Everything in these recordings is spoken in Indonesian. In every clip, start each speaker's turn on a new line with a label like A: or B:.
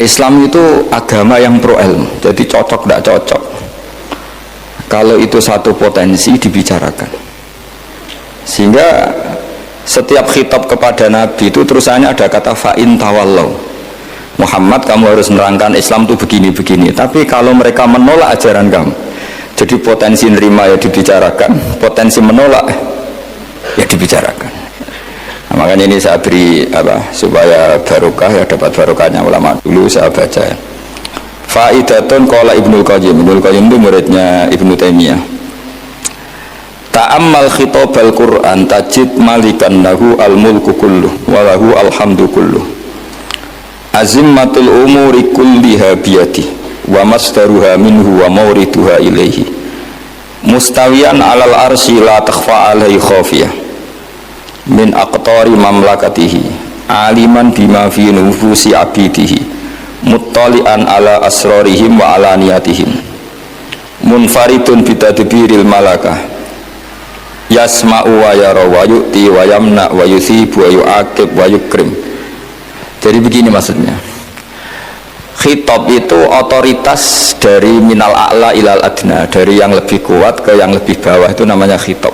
A: Islam itu agama yang pro ilmu, jadi cocok tidak cocok. Kalau itu satu potensi dibicarakan. Sehingga setiap khitab kepada Nabi itu terusannya ada kata fa'in tawallau. Muhammad, kamu harus menerangkan Islam itu begini-begini. Tapi kalau mereka menolak ajaran kamu, jadi potensi nerima ya dibicarakan, potensi menolak ya dibicarakan. Nah, makanya ini saya beri supaya barokah, ya dapat barokahnya ulama dulu saya baca. Faidatun qala Ibnu Qayyim. Ibnu Qayyim itu muridnya Ibnu Taimiyah. Ta'ammal khitabal Qur'an tajid malikan lahu al-mulku kulluh wa lahu alhamdu kulluh. Azimmatul umuri kulliha biyadi wa masdaruha minhu wa mawriduha ilaihi. Mustawiyan 'alal arsy la takhfa 'alaihi khafiyah. Min aqtari mamlakatihi aliman bima fi nufusi abidihi muttali'an ala asrarihim wa ala niyatihim munfaridun bitadbiril malakah yasma'u wa yara wa yu'ti wa yamna wa yuthibu wa yu'aqib wa yukrim. Jadi begini maksudnya, khitab itu otoritas dari minal a'la ilal adna, dari yang lebih kuat ke yang lebih bawah, itu namanya khitab.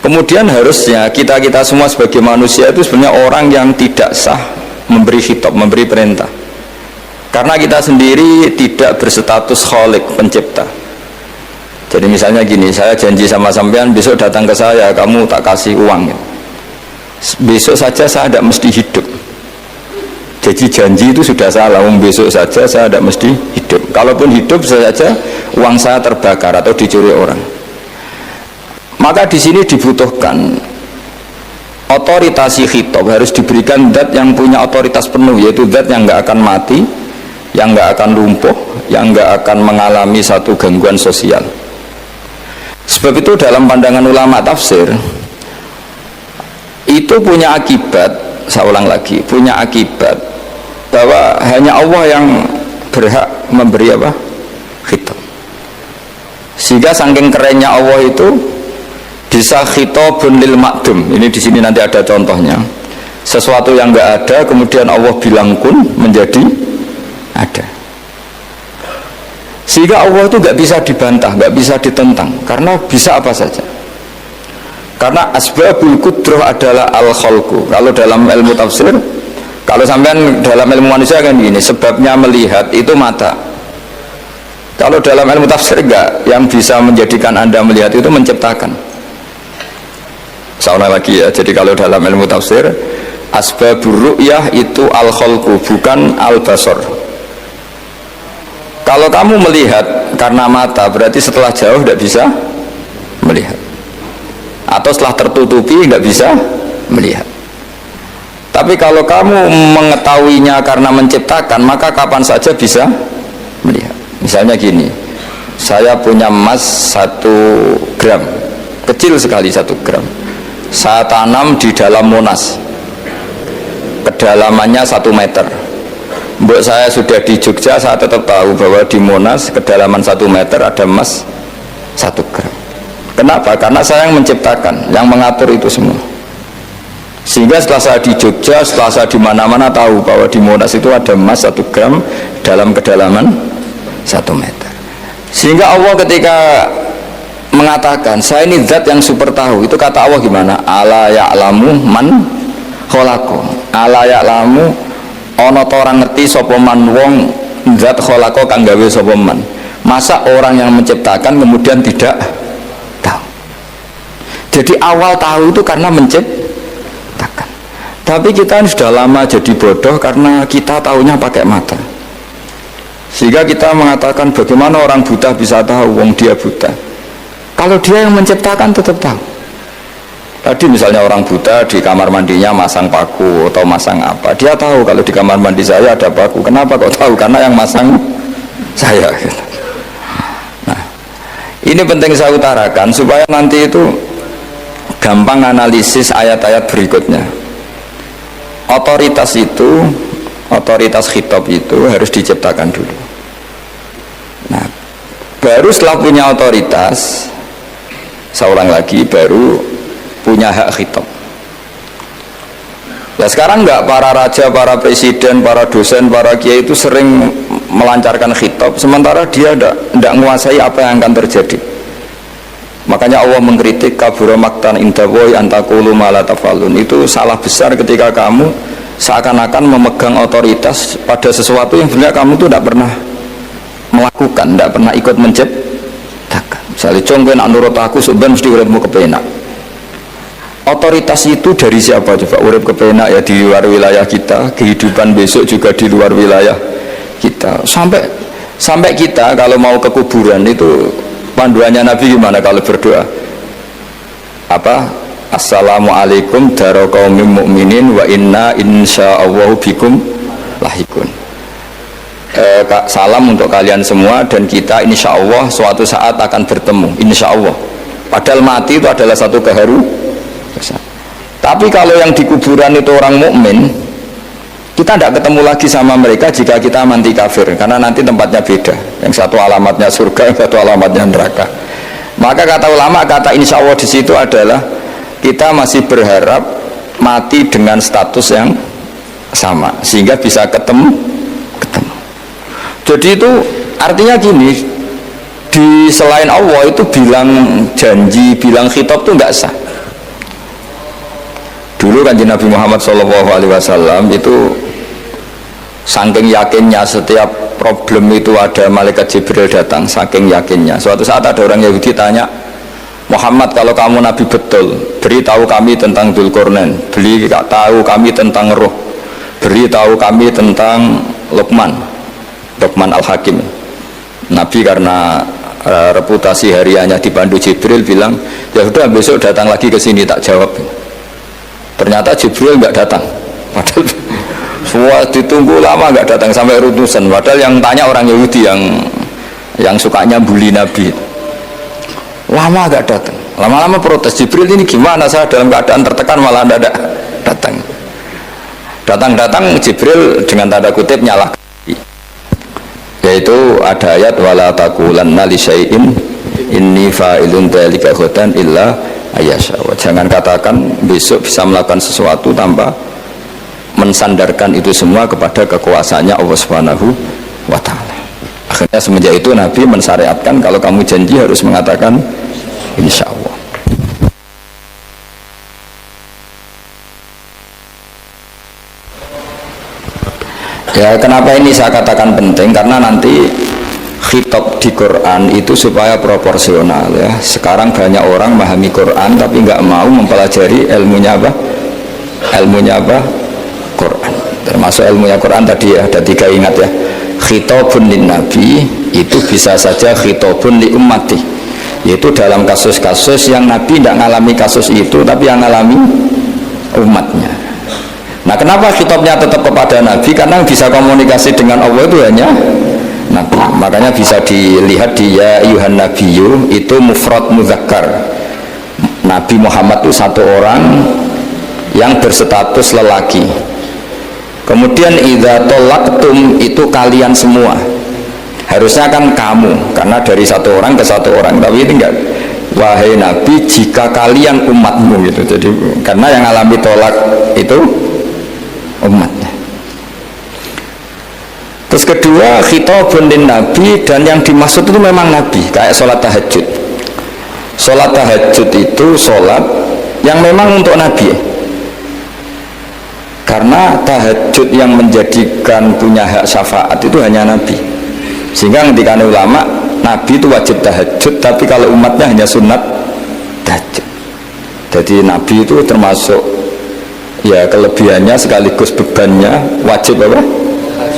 A: Kemudian harusnya kita semua sebagai manusia itu sebenarnya orang yang tidak sah memberi khitab, memberi perintah. Karena kita sendiri tidak berstatus khalik, pencipta. Jadi misalnya gini, saya janji sama sampean besok datang ke saya, kamu tak kasih uang ya. Besok saja saya tidak mesti hidup. Jadi janji itu sudah salah, besok saja saya tidak mesti hidup. Kalaupun hidup saja uang saya terbakar atau dicuri orang. Maka di sini dibutuhkan otoritas khitab, harus diberikan zat yang punya otoritas penuh, yaitu zat yang nggak akan mati, yang nggak akan lumpuh, yang nggak akan mengalami satu gangguan sosial. Sebab itu dalam pandangan ulama tafsir itu punya akibat, saya ulang lagi, punya akibat bahwa hanya Allah yang berhak memberi khitab. Sehingga saking kerennya Allah itu bisa khitabun lil ma'dum. Ini di sini nanti ada contohnya. Sesuatu yang enggak ada kemudian Allah bilang kun menjadi ada. Sehingga Allah itu enggak bisa dibantah, enggak bisa ditentang, karena bisa apa saja. Karena asbabul qudrah adalah al-khalqu. Kalau dalam ilmu tafsir, kalau sampean dalam ilmu manusia kan gini, sebabnya melihat itu mata. Kalau dalam ilmu tafsir enggak, yang bisa menjadikan Anda melihat itu menciptakan. Salah lagi ya, jadi kalau dalam ilmu tafsir asbabur ru'yah itu al-khalqu, bukan al-basar. Kalau kamu melihat karena mata, berarti setelah jauh tidak bisa melihat, atau setelah tertutupi tidak bisa melihat. Tapi kalau kamu mengetahuinya karena menciptakan, maka kapan saja bisa melihat. Misalnya gini, saya punya emas 1 gram, kecil sekali 1 gram, saya tanam di dalam Monas, kedalamannya 1 meter. Mbok saya sudah di Jogja, saya tetap tahu bahwa di Monas kedalaman 1 meter ada emas 1 gram. Kenapa? Karena saya yang menciptakan, yang mengatur itu semua. Sehingga setelah saya di Jogja, setelah saya di mana-mana tahu bahwa di Monas itu ada emas 1 gram dalam kedalaman 1 meter. Sehingga Allah ketika mengatakan saya ini zat yang super tahu, itu kata Allah gimana? Ala ya'lamu man khalaqo. Ala ya'lamu ana ta ora ngerti sapa man wong zat khalaqo kang gawe sapa man. Masa orang yang menciptakan kemudian tidak tahu? Jadi awal tahu itu karena menciptakan. Tapi kita sudah lama jadi bodoh karena kita tahunya pakai mata. Sehingga kita mengatakan bagaimana orang buta bisa tahu wong dia buta. Kalau dia yang menciptakan tetap tahu. Tadi misalnya orang buta di kamar mandinya masang paku atau masang apa, dia tahu kalau di kamar mandi saya ada paku. Kenapa kok tahu? Karena yang masang saya. Nah, ini penting saya utarakan supaya nanti itu gampang analisis ayat-ayat berikutnya. Otoritas itu, otoritas khitab itu harus diciptakan dulu. Nah, baru setelah punya otoritas, saya ulang lagi, baru punya hak khitab. Nah sekarang enggak, para raja, para presiden, para dosen, para kiai itu sering melancarkan khitab, sementara dia tidak menguasai apa yang akan terjadi. Makanya Allah mengkritik kabura maktan indawohi antakulu malatafalun. Itu salah besar ketika kamu seakan-akan memegang otoritas pada sesuatu yang sebenarnya kamu itu tidak pernah melakukan, tidak pernah ikut menciptakan. Misalnya contoh nak nurut aku sebenarnya mesti uripmu kepenak. Otoritas itu dari siapa coba? Urip kepenak ya di luar wilayah kita, kehidupan besok juga di luar wilayah kita. Sampai kita kalau mau ke kuburan itu panduannya Nabi gimana kalau berdoa? Apa? Assalamualaikum daro qaumim mukminin wa inna insyaallahu bikum lahikun. Salam untuk kalian semua dan kita insya Allah suatu saat akan bertemu, insya Allah. Padahal mati itu adalah satu keharusan. Tapi kalau yang di kuburan itu orang mukmin, kita tidak ketemu lagi sama mereka jika kita mati kafir, karena nanti tempatnya beda. Yang satu alamatnya surga, yang satu alamatnya neraka. Maka kata ulama, kata insya Allah di situ adalah kita masih berharap mati dengan status yang sama, sehingga bisa ketemu. Jadi itu artinya gini, di selain Allah itu bilang janji, bilang khitab itu nggak sah. Dulu kan Nabi Muhammad SAW itu saking yakinnya setiap problem itu ada malaikat Jibril datang, saking yakinnya. Suatu saat ada orang Yahudi tanya, Muhammad kalau kamu Nabi betul, beritahu kami tentang Dzulqarnain, beritahu kami tentang Ruh, beritahu kami tentang Luqman Al-Hakim. Nabi karena reputasi hariannya dipandu Jibril bilang, ya udah besok datang lagi ke sini tak jawab. Ternyata Jibril nggak datang, padahal semua ditunggu lama nggak datang sampai ratusan. Padahal yang tanya orang Yahudi yang sukanya bully Nabi, lama nggak datang. Lama-lama protes, Jibril ini gimana, saya dalam keadaan tertekan malah tidak datang. Datang Jibril dengan tanda kutip nyalahkan, yaitu ada ayat wala taqulanna li syai'in inni fa'ilun dzalika ghadan illa ayasha. Jangan katakan besok bisa melakukan sesuatu tanpa mensandarkan itu semua kepada kekuasaannya Allah Subhanahu wa ta'ala. Akhirnya semenjak itu Nabi mensyariatkan kalau kamu janji harus mengatakan insya Allah. Ya kenapa ini saya katakan penting, karena nanti khitab di Quran itu supaya proporsional ya. Sekarang banyak orang memahami Quran tapi nggak mau mempelajari ilmunya apa? Quran. Termasuk ilmunya Quran tadi ya, ada 3 ingat ya. Khitabun lin nabi itu bisa saja khitabun li ummati, yaitu dalam kasus-kasus yang Nabi tidak mengalami kasus itu tapi yang mengalami umatnya. Nah kenapa khitabnya tetap kepada Nabi? Karena bisa komunikasi dengan Allah itu hanya Nabi. Makanya bisa dilihat di ya ayyuhan nabiyyu itu mufrad muzakkar. Nabi Muhammad itu satu orang yang berstatus lelaki. Kemudian idza talaqtum itu kalian semua. Harusnya kan kamu, karena dari satu orang ke satu orang. Tapi ini enggak. Wahai Nabi, jika kalian umatmu gitu. Jadi karena yang alami tolak itu umatnya. Terus kedua khitabun lin nabi, dan yang dimaksud itu memang Nabi, kayak sholat tahajud. Sholat tahajud itu sholat yang memang untuk Nabi, karena tahajud yang menjadikan punya hak syafaat itu hanya Nabi. Sehingga ketika ulama, Nabi itu wajib tahajud, tapi kalau umatnya hanya sunat tahajud. Jadi Nabi itu termasuk ya kelebihannya sekaligus bebannya wajib apa?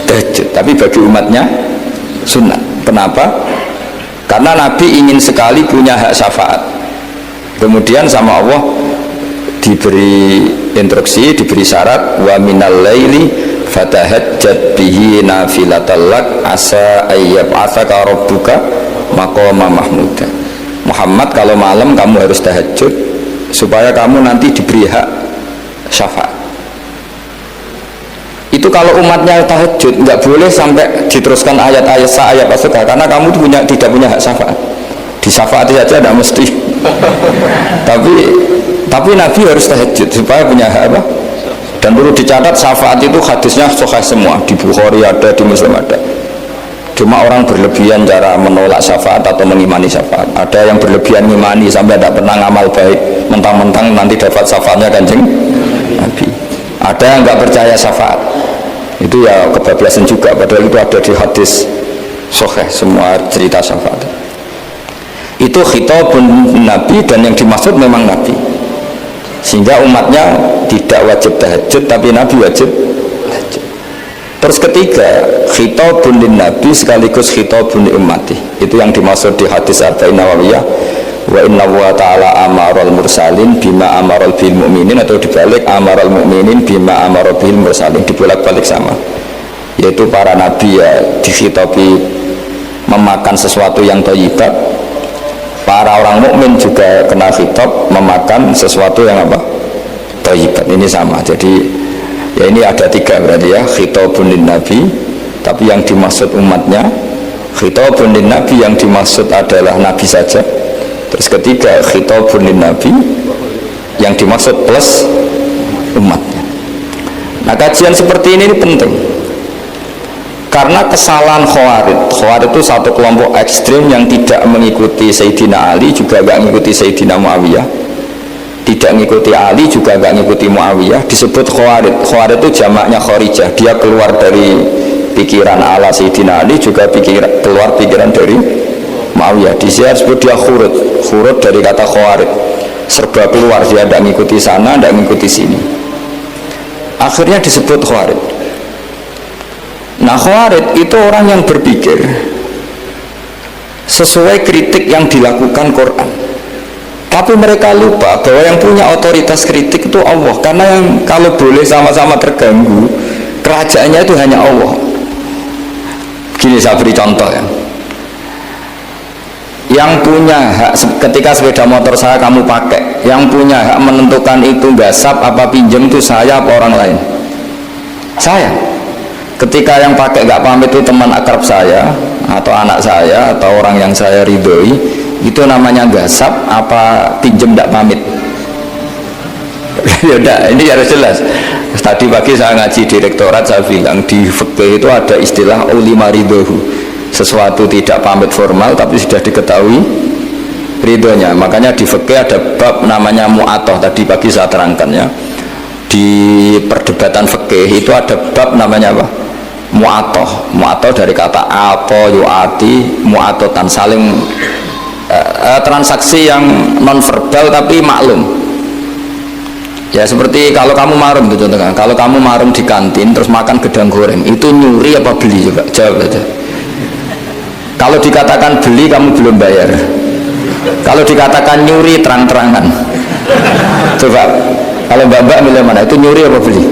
A: Tahajud. Tapi bagi umatnya sunnah. Kenapa? Karena Nabi ingin sekali punya hak syafaat. Kemudian sama Allah diberi instruksi, diberi syarat wa minal laili fatahajjat bihi nafilatallak asa ayyab'atsaka rabbuka maqama mahmuda. Muhammad, kalau malam kamu harus tahajud supaya kamu nanti diberi hak syafaat. Itu kalau umatnya tahajud nggak boleh sampai diteruskan ayat-ayat ayat asal, karena kamu tidak punya hak syafaat. Disyafaati saja tidak mesti. tapi Nabi harus tahajud supaya punya hak apa? Dan perlu dicatat syafaat itu hadisnya sahih semua, di Bukhari ada, di Muslim ada. Cuma orang berlebihan cara menolak syafaat atau mengimani syafaat. Ada yang berlebihan mengimani sampai tidak pernah ngamal baik, mentang-mentang nanti dapat syafaatnya Kanjeng Nabi. Ada yang nggak percaya syafaat, itu ya kebablasan juga. Padahal itu ada di hadis sahih semua cerita syafaat. Itu khitabun Nabi, dan yang dimaksud memang Nabi. Sehingga umatnya tidak wajib tahajud, tapi Nabi wajib tahajud. Terus ketiga, khitabun lin Nabi sekaligus khitabun li ummati. Itu yang dimaksud di hadis Arba'in Nawawiyah. Wa inna wa ta'ala amaral mursalin bima amaral bil mu'minin, atau dibalik amaral mu'minin bima amaral bil mursalin, dibolak-balik sama. Yaitu para nabi ya dikhitabi memakan sesuatu yang thayyibat. Para orang mukmin juga kena khitab memakan sesuatu yang apa? Thayyibat. Ini sama. Jadi ya ini ada tiga berarti ya, khitabun lin nabi, tapi yang dimaksud umatnya. Khitabun lin nabi yang dimaksud adalah nabi saja. Terus ketiga, khitabun lin nabi yang dimaksud plus umatnya. Nah, kajian seperti ini penting. Karena kesalahan Khawarij itu satu kelompok ekstrim yang tidak mengikuti Sayyidina Ali, juga gak mengikuti Sayyidina Muawiyah, tidak mengikuti Ali, juga gak mengikuti Muawiyah, disebut Khawarij. Khawarij itu jamaknya Kharijah, dia keluar dari pikiran ala Sayyidina Ali, juga keluar pikiran dari Muawiyah. Di sini disebut dia khurut dari kata Khawarij, serba keluar, dia tidak mengikuti sana, tidak mengikuti sini, akhirnya disebut Khawarij. Nah, Khawarij itu orang yang berpikir sesuai kritik yang dilakukan Quran, tapi mereka lupa bahwa yang punya otoritas kritik itu Allah. Karena yang kalau boleh sama-sama terganggu, kerajaannya itu hanya Allah. Gini saya beri contoh ya. Yang punya hak ketika sepeda motor saya kamu pakai, yang punya hak menentukan itu gasap apa pinjam itu saya apa orang lain? Saya. Ketika yang pakai gak pamit itu teman akrab saya atau anak saya atau orang yang saya ridhoi, itu namanya gasap apa pinjem gak pamit? Ya udah, ini harus jelas. Tadi pagi saya ngaji direktorat, saya bilang di fikih itu ada istilah ulima ridhohu, sesuatu tidak pamit formal tapi sudah diketahui ridhonya. Makanya di fikih ada bab namanya mu'atoh, tadi pagi saya terangkan ya. Di perdebatan fikih itu ada bab namanya apa? Mu'atoh. Mu'atoh dari kata ato yu'ati, mu'atotan, saling transaksi yang non verbal tapi maklum. Ya seperti kalau kamu marung gitu contohnya, kalau kamu marung di kantin terus makan gedang goreng, itu nyuri apa beli? Coba jawab aja. Kalau dikatakan beli kamu belum bayar, kalau dikatakan nyuri terang-terangan. Coba kalau mbak-mbak milih mana, itu nyuri apa beli?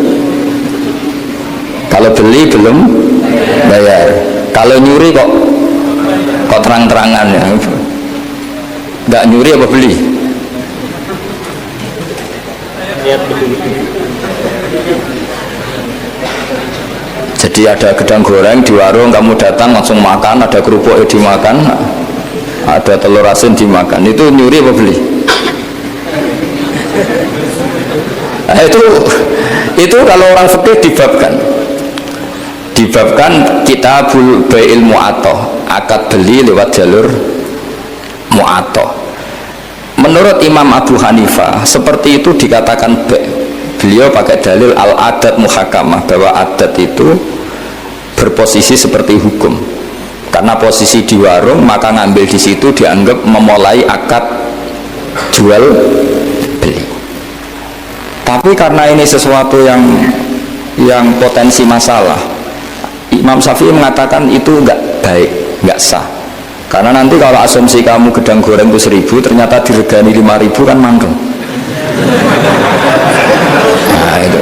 A: Kalau beli belum bayar, kalau nyuri kok terang-terangan ya. Nggak nyuri apa beli? Jadi ada gedang goreng di warung, kamu datang langsung makan, ada kerupuk dimakan, ada telur asin dimakan, itu nyuri apa beli? Nah, itu kalau orang fikih dibabkan kitabul bai'il mu'atoh, akad beli lewat jalur mu'atoh. Menurut Imam Abu Hanifah seperti itu dikatakan beliau pakai dalil al-adat muhakamah, bahwa adat itu berposisi seperti hukum. Karena posisi di warung, maka ngambil di situ dianggap memulai akad jual beli. Tapi karena ini sesuatu yang potensi masalah, Imam Syafi'i mengatakan itu enggak baik, enggak sah. Karena nanti kalau asumsi kamu gedang goreng itu 1.000, ternyata diregani 5.000 kan mangkel. Nah itu,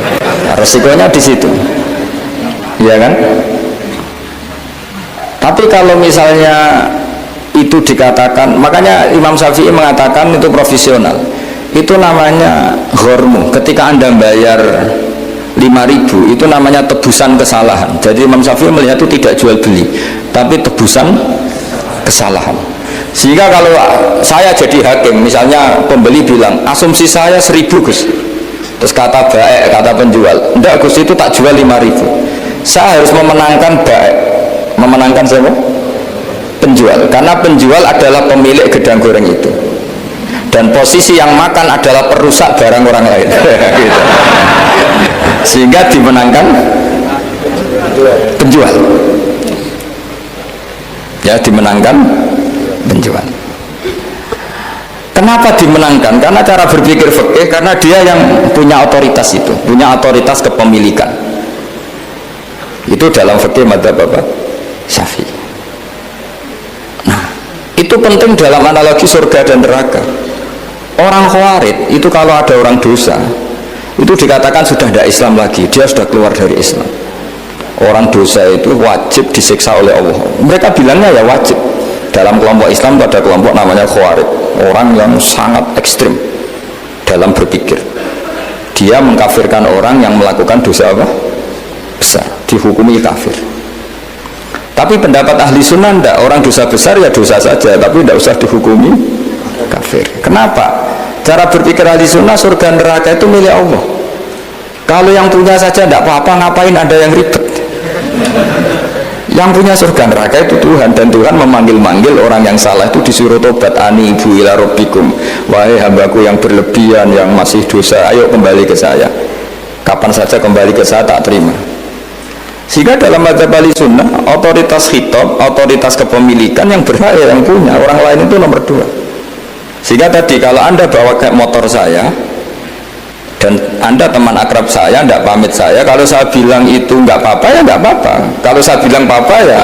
A: resikonya di situ, ya kan? Tapi kalau misalnya itu dikatakan, makanya Imam Syafi'i mengatakan itu profesional. Itu namanya ghormu. Ketika Anda bayar 5.000, itu namanya tebusan kesalahan. Jadi Imam Syafi'i melihat itu tidak jual beli, tapi tebusan kesalahan. Sehingga kalau saya jadi hakim, misalnya pembeli bilang asumsi saya 1.000 Gus, Terus kata baik, kata penjual, enggak Gus, itu tak jual 5.000. Saya harus memenangkan baik. Memenangkan siapa? Penjual. Karena penjual adalah pemilik gedang goreng itu. Dan posisi yang makan adalah perusak barang orang lain. Gitu. Sehingga dimenangkan penjual. Ya, dimenangkan penjual. Kenapa dimenangkan? Karena cara berpikir fikih, karena dia yang punya otoritas itu, punya otoritas kepemilikan. Itu dalam fikih madzhab apa? Syafi'i. Nah, itu penting dalam analogi surga dan neraka. Orang Khawarij itu kalau ada orang dosa, itu dikatakan sudah tidak Islam lagi, dia sudah keluar dari Islam. Orang dosa itu wajib disiksa oleh Allah. Mereka bilangnya ya wajib. Dalam kelompok Islam itu ada kelompok namanya Khawarij, orang yang sangat ekstrim dalam berpikir. Dia mengkafirkan orang yang melakukan dosa apa? Besar, dihukumi kafir. Tapi pendapat ahli sunnah tidak, orang dosa besar ya dosa saja, tapi tidak usah dihukumi kafir. Kenapa? Cara berpikir ahli sunnah, surga neraka itu milik Allah. Kalau yang punya saja tidak apa-apa, ngapain ada yang ribet? Yang punya surga neraka itu Tuhan, dan Tuhan memanggil-manggil orang yang salah itu disuruh tobat. Anibu ila rabbikum, wahai hambaku yang berlebihan, yang masih dosa, ayo kembali ke saya. Kapan saja kembali ke saya tak terima. Sehingga dalam madzhab ahli sunnah, otoritas khitab, otoritas kepemilikan yang berhak yang punya, orang lain itu nomor 2. Sehingga tadi kalau Anda bawa kayak motor saya dan Anda teman akrab saya, tidak pamit saya, kalau saya bilang itu nggak apa-apa ya nggak apa-apa, kalau saya bilang apa-apa ya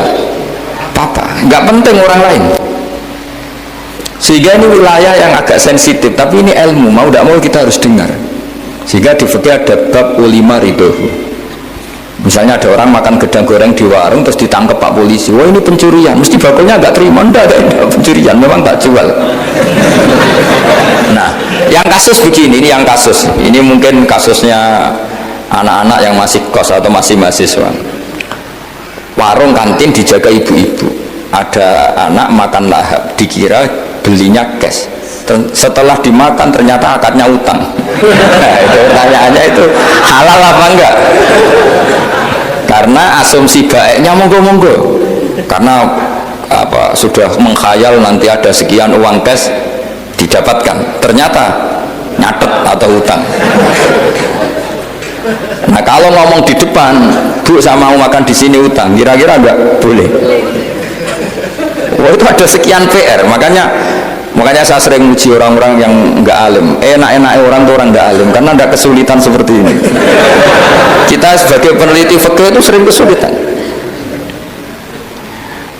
A: apa-apa, nggak penting orang lain. Sehingga ini wilayah yang agak sensitif, tapi ini ilmu, mau tidak mau kita harus dengar. Sehingga di fikih ada bab ulima ridohu. Misalnya ada orang makan gedang goreng di warung terus ditangkap Pak polisi, wah ini pencurian, mesti bakulnya nggak terima, enggak pencurian, memang tak jual. Nah, yang kasus begini, ini yang kasus, ini mungkin kasusnya anak-anak yang masih kos atau masih mahasiswa. Warung kantin dijaga ibu-ibu, ada anak makan lahap, dikira belinya cash, setelah dimakan ternyata akadnya utang. Nah, itu pertanyaannya itu halal apa enggak? Karena asumsi baiknya monggo-monggo, karena apa, sudah mengkhayal nanti ada sekian uang cash didapatkan, ternyata nyatet atau utang. Nah kalau ngomong di depan, Bu saya mau makan di sini utang, kira-kira enggak boleh. Wah itu ada sekian PR, makanya saya sering uji orang-orang yang enggak alim. Enak-enak orang tuh orang enggak alim, karena ada kesulitan seperti ini. Kita sebagai peneliti fikih itu sering kesulitan.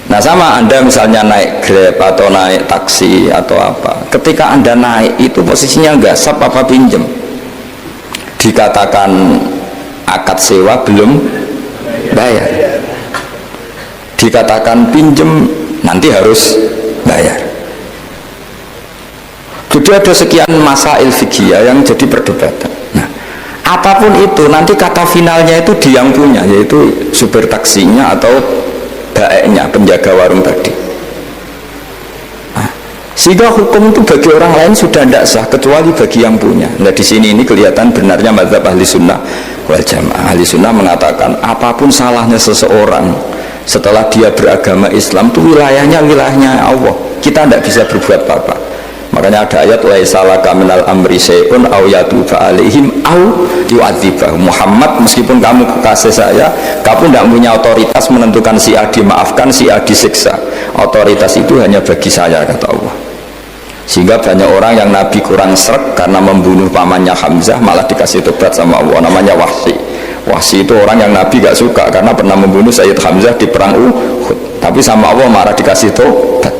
A: Nah sama Anda misalnya naik Grab atau naik taksi atau apa, ketika Anda naik itu posisinya gasap apa pinjem, dikatakan akad sewa belum bayar, dikatakan pinjem nanti harus bayar. Jadi ada sekian masail fikih yang jadi perdebatan. Nah, apapun itu nanti kata finalnya itu dia yang punya, yaitu supir taksinya atau baiknya penjaga warung tadi. Nah, sehingga hukum itu bagi orang lain sudah tidak sah kecuali bagi yang punya. Nah di sini ini kelihatan benarnya mazhab ahli sunnah wal jamaah. Ahli sunnah mengatakan apapun salahnya seseorang setelah dia beragama Islam itu wilayahnya Allah, kita tidak bisa berbuat apa-apa. Makanya ada ayat laisa laka minal amri syai'un aw yatuba alaihim aw yu'adzibahum. Muhammad, meskipun kamu kekasih saya, kamu tidak punya otoritas menentukan si A dimaafkan, si A disiksa. Otoritas itu hanya bagi saya, kata Allah. Sehingga banyak orang yang Nabi kurang srek karena membunuh pamannya Hamzah, malah dikasih tobat sama Allah, namanya Wahsy. Wahsy itu orang yang Nabi gak suka karena pernah membunuh Sayyid Hamzah di perang Uhud, tapi sama Allah marah dikasih tobat.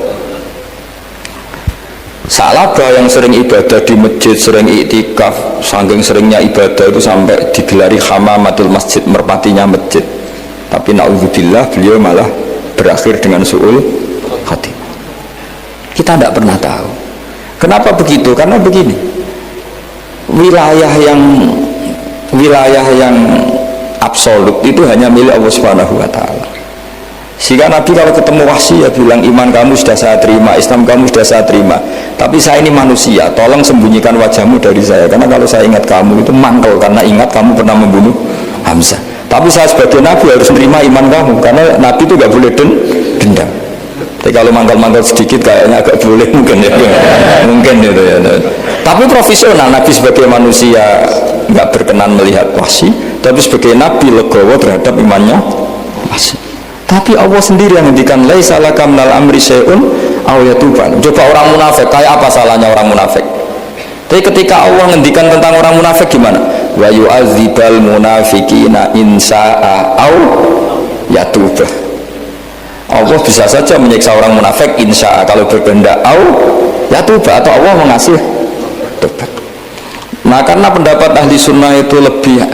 A: Salabah yang sering ibadah di masjid, sering iktikaf, saking seringnya ibadah itu sampai digelari hamamatul masjid, merpatinya masjid. Tapi na'udzubillah beliau malah berakhir dengan su'ul khatimah. Kita tidak pernah tahu. Kenapa begitu? Karena begini, wilayah yang absolut itu hanya milik Allah Subhanahu wa ta'ala. Sehingga Nabi kalau ketemu Wahsy ya bilang, iman kamu sudah saya terima, Islam kamu sudah saya terima, tapi saya ini manusia, tolong sembunyikan wajahmu dari saya, karena kalau saya ingat kamu itu mangkel, karena ingat kamu pernah membunuh Hamzah. Tapi saya sebagai Nabi harus menerima iman kamu, karena Nabi itu gak boleh dendam. Tapi kalau mangkal-mangkal sedikit kayaknya agak boleh mungkin ya, mungkin gitu ya. Tapi profesional, Nabi sebagai manusia nggak berkenan melihat Wahsy, tapi sebagai Nabi legowo terhadap imannya Wahsy. Tapi Allah sendiri yang ngendikan laisa laka minal amri syai'un aw yatuba. Coba orang munafik, kayak apa salahnya orang munafik? Tapi ketika Allah ngendikan tentang orang munafik gimana? Wa yu'adzibal munafiqina in syaa aw yatuba. Allah bisa saja menyiksa orang munafik insya kalau berkehendak ya tuba, atau Allah mengasih tobat. Nah karena pendapat ahli sunnah itu lebih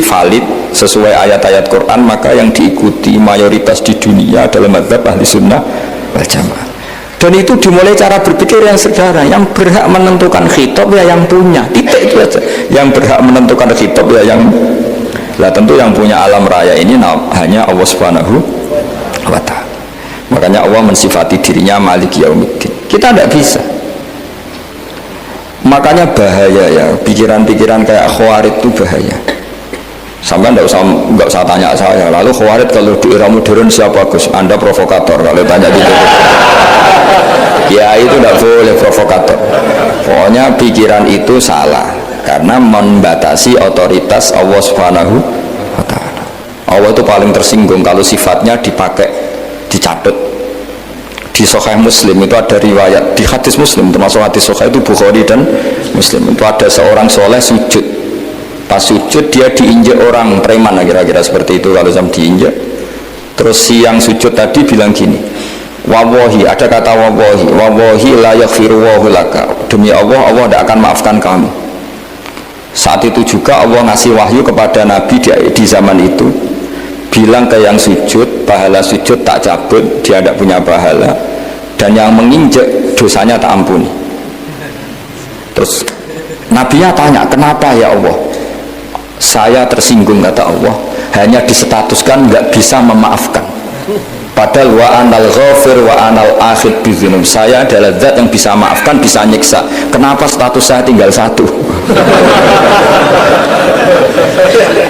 A: valid sesuai ayat-ayat Quran, maka yang diikuti mayoritas di dunia adalah mazhab ahli sunnah wal jamaah. Dan itu dimulai cara berpikir yang sederhana, yang berhak menentukan khitab ya yang punya, titik itu aja. Yang berhak menentukan khitab ya yang, lah tentu yang punya alam raya ini hanya Allah Subhanahu wa ta'ala. Makanya Allah mensifati dirinya Maliki Yaumiddin. Kita tidak bisa. Makanya bahaya ya, pikiran-pikiran kayak Khawarij itu bahaya. Sampai nggak usah tanya saya. Lalu Khawarij kalau di era modern siapa Gus? Anda provokator kalau tanya gitu. Ya itu tidak boleh provokator. Pokoknya pikiran itu salah karena membatasi otoritas Allah Subhanahu wa ta'ala. Allah itu paling tersinggung kalau sifatnya dipakai, dicatat. Di Sahih Muslim itu ada riwayat, di hadis Muslim termasuk hadis Sahih itu Bukhari dan Muslim, itu ada seorang soleh sujud. Pas sujud dia diinjak orang preman, kira-kira seperti itu kalau sama diinjak. Terus si yang sujud tadi bilang gini, wawahi, ada kata wawahi la yaghfiru wallahu laka, demi Allah, Allah tidak akan maafkan kamu. Saat itu juga Allah ngasih wahyu kepada Nabi di zaman itu, bilang ke yang sujud, pahala sujud tak cabut, dia tidak punya pahala, dan yang menginjak dosanya tak ampuni. Terus Nabinya tanya, kenapa ya Allah? Saya tersinggung, kata Allah, hanya disetatuskan nggak bisa memaafkan, padahal wa anal ghafir wa anal akhid bizunub, saya adalah zat yang bisa maafkan, bisa nyiksa, kenapa status saya tinggal satu?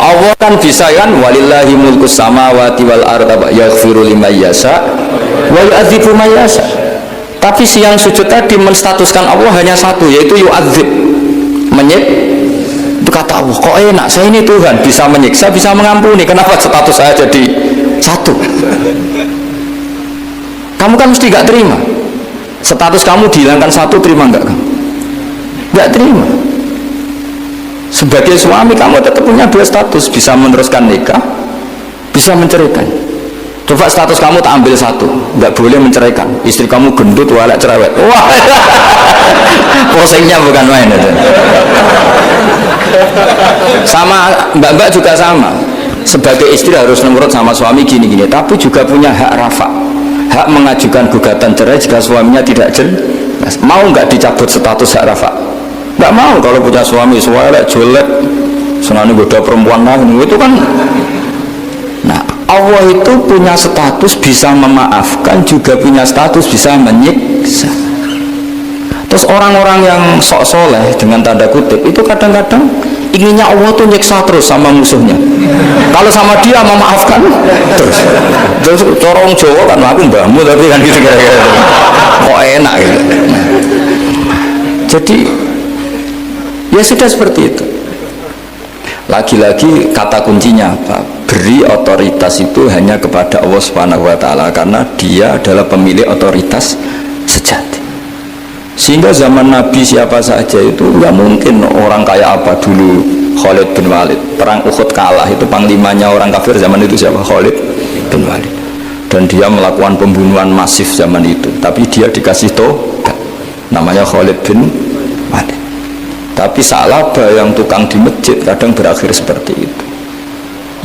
A: Allah kan bisa kan, walillahi mulkus samawati wal ardh yaghfiru liman yasha wa yu'adzibu man yasha. Tapi si yang sujud tadi menstatuskan Allah hanya satu, yaitu yu'adzib, menyiksa. Itu kata Allah, kok enak, saya ini Tuhan, bisa menyiksa, bisa mengampuni, kenapa status saya jadi satu? Kamu kan mesti gak terima. Status kamu dihilangkan satu, terima gak kamu? Gak terima. Sebagai suami kamu tetap punya dua status, bisa meneruskan nikah, bisa menceraikan. Coba status kamu tak ambil satu, nggak boleh menceraikan. Istri kamu gendut, walak cerewet. Wah, posengnya bukan main itu. Sama mbak-mbak juga sama. Sebagai istri harus menurut sama suami gini-gini, tapi juga punya hak rafa, hak mengajukan gugatan cerai jika suaminya tidak jelas. Mau nggak dicabut status hak rafa? Nggak mau. Kalau punya suami suara jelek, senang goda perempuan lain, itu kan. Nah, Allah itu punya status bisa memaafkan, juga punya status bisa menyiksa. Terus orang-orang yang sok soleh dengan tanda kutip itu kadang-kadang inginnya Allah tuh nyiksa terus sama musuhnya. Kalau sama dia memaafkan terus. Terus corong Jawa kan, aku mbahmu tapi kan gitu kira-kira. Kok enak gitu. Jadi ya sudah seperti itu. Lagi-lagi kata kuncinya apa? Beri otoritas itu hanya kepada Allah Subhanahu wa ta'ala, karena dia adalah pemilik otoritas sejati. Sehingga zaman Nabi siapa saja itu nggak mungkin orang kayak apa dulu. Khalid bin Walid, perang Uhud kalah, itu panglimanya orang kafir zaman itu siapa? Khalid bin Walid. Dan dia melakukan pembunuhan masif zaman itu, tapi dia dikasih tobat, namanya Khalid bin Walid. Tapi Sa'labah yang tukang di masjid kadang berakhir seperti itu.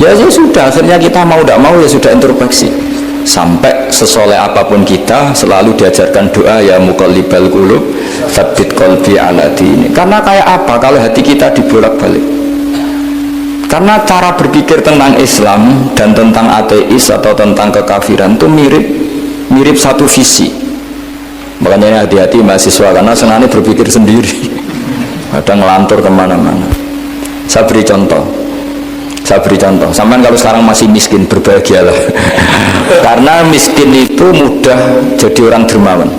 A: Ya sudah, akhirnya kita mau tidak mau ya sudah introspeksi. Sampai sesoleh apapun kita selalu diajarkan doa, ya muqallibal qulub tsabbit qalbi ala dini. Karena kayak apa kalau hati kita dibolak-balik? Karena cara berpikir tentang Islam dan tentang ateis atau tentang kekafiran itu mirip satu visi. Makanya hati-hati mahasiswa, karena senangnya berpikir sendiri. Ada ngelantur kemana-mana. Saya beri contoh. Sampai kalau sekarang masih miskin, berbahagialah. Karena miskin itu mudah jadi orang dermawan.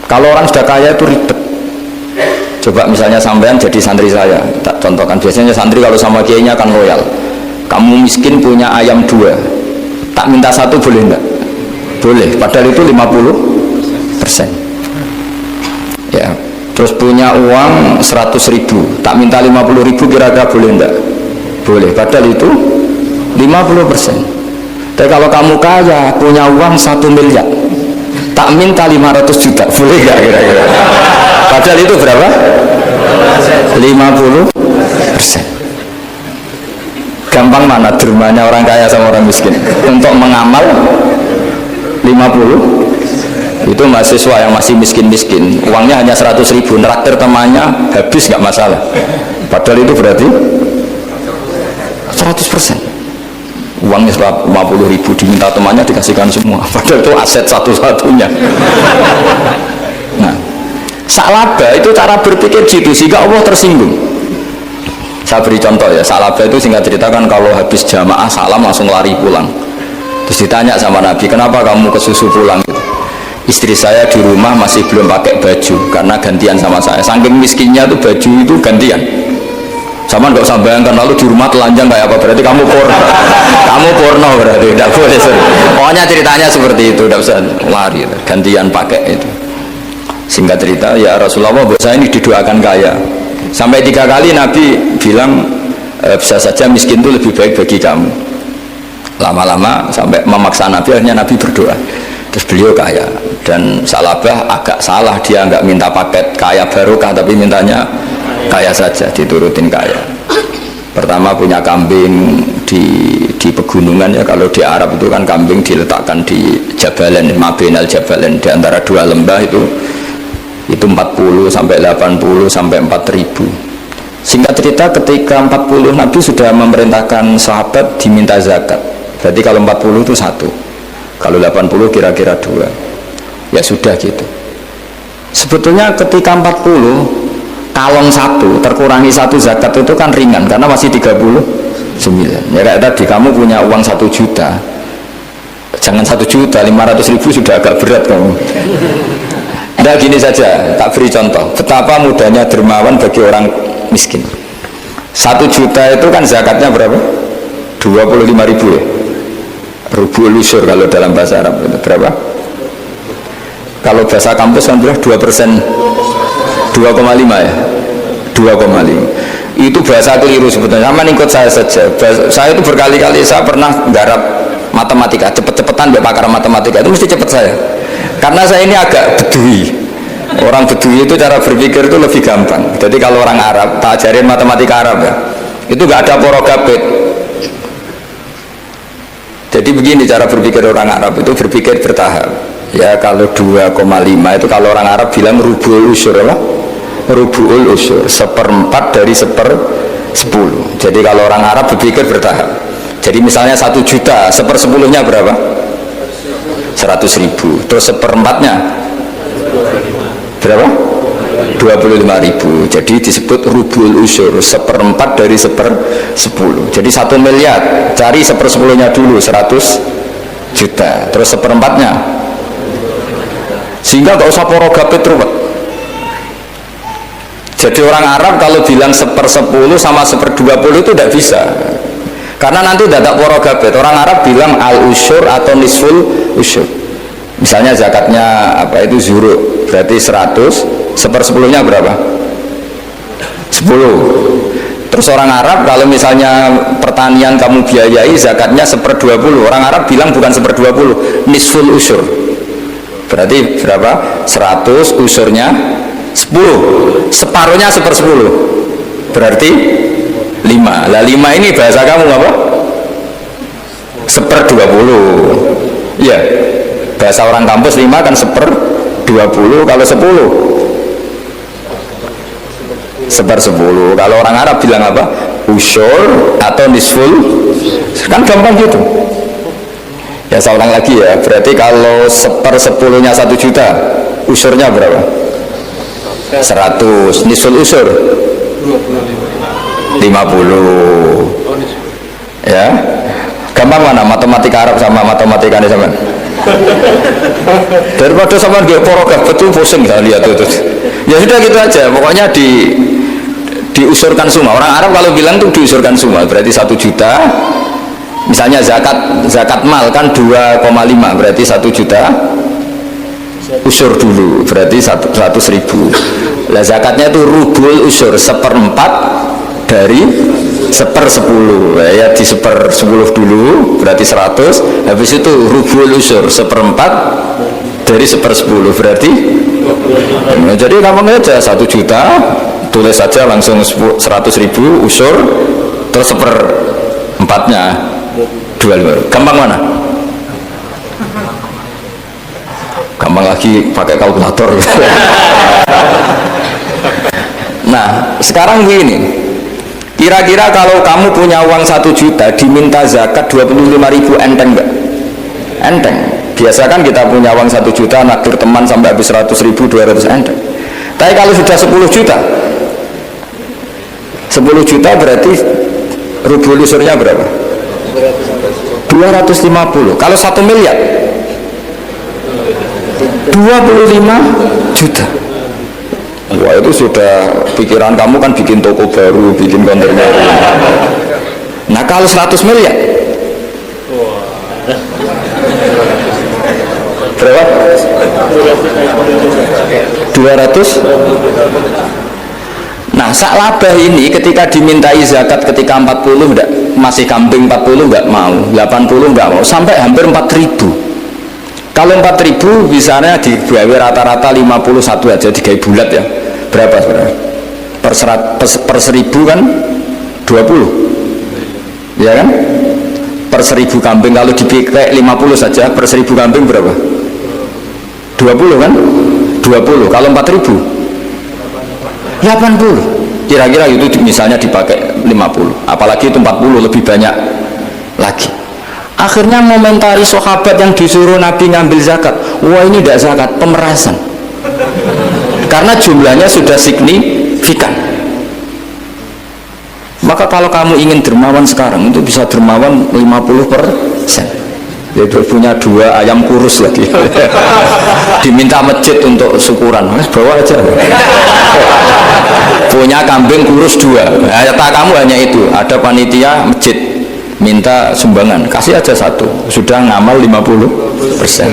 A: Kalau orang sudah kaya itu ribet. Coba misalnya sampean jadi santri saya, tak contohkan, biasanya santri kalau sama kiainya kan loyal. Kamu miskin punya ayam 2, tak minta 1 boleh enggak? Boleh, padahal itu 50%. Ya, terus punya uang 100.000, tak minta 50.000, kira-kira boleh enggak? Boleh, padahal itu 50%. Tapi kalau kamu kaya, punya uang 1 miliar, tak minta 500 juta, boleh enggak kira-kira? Padahal itu berapa? 50%. Gampang mana dermanya orang kaya sama orang miskin? Untuk mengamal 50, itu mahasiswa yang masih miskin-miskin, uangnya hanya 100.000, neraktir temannya habis nggak masalah. Padahal itu berarti 100%. Uangnya 50.000 diminta temannya dikasihkan semua. Padahal itu aset satu-satunya. Nah, Sa'labah itu cara berpikir gitu sehingga Allah tersinggung. Saya beri contoh ya, Sa'labah itu singkat cerita kan kalau habis jamaah salam langsung lari pulang. Terus ditanya sama Nabi, kenapa kamu kesusu pulang gitu? Istri saya di rumah masih belum pakai baju karena gantian sama saya. Saking miskinnya tuh baju itu gantian. Sama nggak usah bayangkan, lalu di rumah telanjang kayak apa, berarti kamu porno. Kamu porno berarti, tidak boleh. Pokoknya ceritanya seperti itu, tidak usah lari, gantian pakai itu. Singkat cerita, ya Rasulullah, buat saya ini didoakan kaya. Sampai 3 kali Nabi bilang, bisa saja miskin itu lebih baik bagi kamu. Lama-lama sampai memaksa Nabi, akhirnya Nabi berdoa. Terus beliau kaya. Dan Sa'labah agak salah, dia nggak minta paket kaya barokah, tapi mintanya kaya saja, diturutin kaya. Pertama punya kambing di pegunungan ya, kalau di Arab itu kan kambing diletakkan di Jabalen, Mabinal Jabalen, di antara 2 lembah itu 40 sampai 80 sampai 4.000. Singkat cerita ketika 40 Nabi sudah memerintahkan sahabat diminta zakat. Berarti kalau 40 itu 1, kalau 80 kira-kira 2. Ya sudah gitu. Sebetulnya ketika 40 kalong 1 terkurangi 1 zakat itu kan ringan karena masih 39. Ya kayak tadi kamu punya uang 1 juta, jangan 1 juta, 500.000 sudah agak berat kamu. Nah gini saja, tak beri contoh betapa mudahnya dermawan bagi orang miskin. 1 juta itu kan zakatnya berapa? 25.000 ya, rubul usyur kalau dalam bahasa Arab itu berapa? Kalau bahasa kampus kan berapa? 2%, 2,5 ya, 2,5. Itu bahasa keliru sebetulnya. Sama ikut saya saja. Saya itu berkali-kali saya pernah garap matematika, cepet-cepetan biar pakar matematika itu mesti cepet saya. Karena saya ini agak bedui. Orang bedui itu cara berpikir itu lebih gampang. Jadi kalau orang Arab, tak ajarin matematika Arab ya, itu nggak ada porogabit. Jadi begini cara berpikir orang Arab itu, berpikir bertahap. Ya kalau 2,5 itu kalau orang Arab bilang rubul usyur apa? Rubul usyur, 1/4 dari 1/10. Jadi kalau orang Arab berpikir bertahap. Jadi misalnya 1 juta, 1/10-nya berapa? 100.000. Terus 1/4-nya berapa? 25.000. Jadi disebut rubul usyur, 1/4 dari 1/10. Jadi 1 miliar, cari 1/10-nya dulu, 100 juta. Terus 1/4-nya, sehingga gak usah porogabit ruwet. Jadi orang Arab kalau bilang 1/10 sama 1/20 itu tidak bisa, karena nanti tidak porogabit. Orang Arab bilang al usyur atau nisful usyur. Misalnya zakatnya apa itu zuru, berarti 100, 1/10-nya berapa? 10. Terus orang Arab kalau misalnya pertanian kamu biayai zakatnya 1/20, orang Arab bilang bukan 1/20, nisful usyur. Berarti berapa? 100, usurnya 10, separuhnya 1/10, berarti 5. Lah 5 ini bahasa kamu apa? 1/20. Iya, bahasa orang kampus 5 kan 1/20. Kalau 10 1/10. Kalau orang Arab bilang apa? usyur atau nisful, kan gampang gitu. Ya saya ulang lagi ya, berarti kalau 1/10-nya 1 juta, usurnya berapa? 100. Nisful usur 50. Ya, gampang mana matematika Arab sama matematika ini sama? Daripada sama gak porogaf betul pusing saya lihat itu. Ya sudah gitu aja, pokoknya diusurkan semua. Orang Arab kalau bilang tuh diusurkan semua, berarti 1 juta. Misalnya zakat mal kan 2,5, berarti 1 juta usur dulu, berarti 100.000. Lah zakatnya itu rubul usur 1/4 dari 1/10. Ya di 1/10 dulu, berarti 100. Habis itu rubul usur 1/4 dari 1/10, berarti nah, jadi gampang aja, 1 juta tulis saja langsung 100.000 usur, terus 1/4-nya 25. Gampang mana? Gampang lagi pakai kalkulator. Nah sekarang begini, kira-kira kalau kamu punya uang 1 juta diminta zakat 25.000, enteng nggak? Enteng. Biasa kan kita punya uang 1 juta naktir teman sampai habis 100.000, 200, enteng. Tapi kalau sudah 10 juta 10 juta berarti rubul usurnya berapa? 250. Kalau 1 miliar 25 juta. Wah itu sudah pikiran kamu kan bikin toko baru, bikin kontainer. Nah kalau 100 miliar berapa? 200. Nah sak labah ini ketika dimintai zakat ketika 40 enggak, masih kambing 40 enggak mau, 80 enggak mau, sampai hampir 4.000. Kalau 4.000 misalnya digawe rata-rata 51 aja, digawe bulat ya, berapa sebenarnya? Per 1.000 kan 20 ya kan? Per 1.000 kambing kalau dipakai 50 saja, per 1.000 kambing berapa? 20 kan? 20. Kalau 4.000 80. Kira-kira itu misalnya dipakai 50, apalagi itu 40 lebih banyak lagi. Akhirnya momentari sahabat yang disuruh Nabi ngambil zakat, wah ini tidak zakat, pemerasan. Karena jumlahnya sudah signifikan. Maka kalau kamu ingin dermawan sekarang, itu bisa dermawan 50%. Yaitu punya 2 ayam kurus lagi. Diminta masjid untuk syukuran, bawa aja. Punya kambing kurus 2. Nah, kamu hanya itu, ada panitia masjid minta sumbangan, kasih aja 1, sudah ngamal 50%.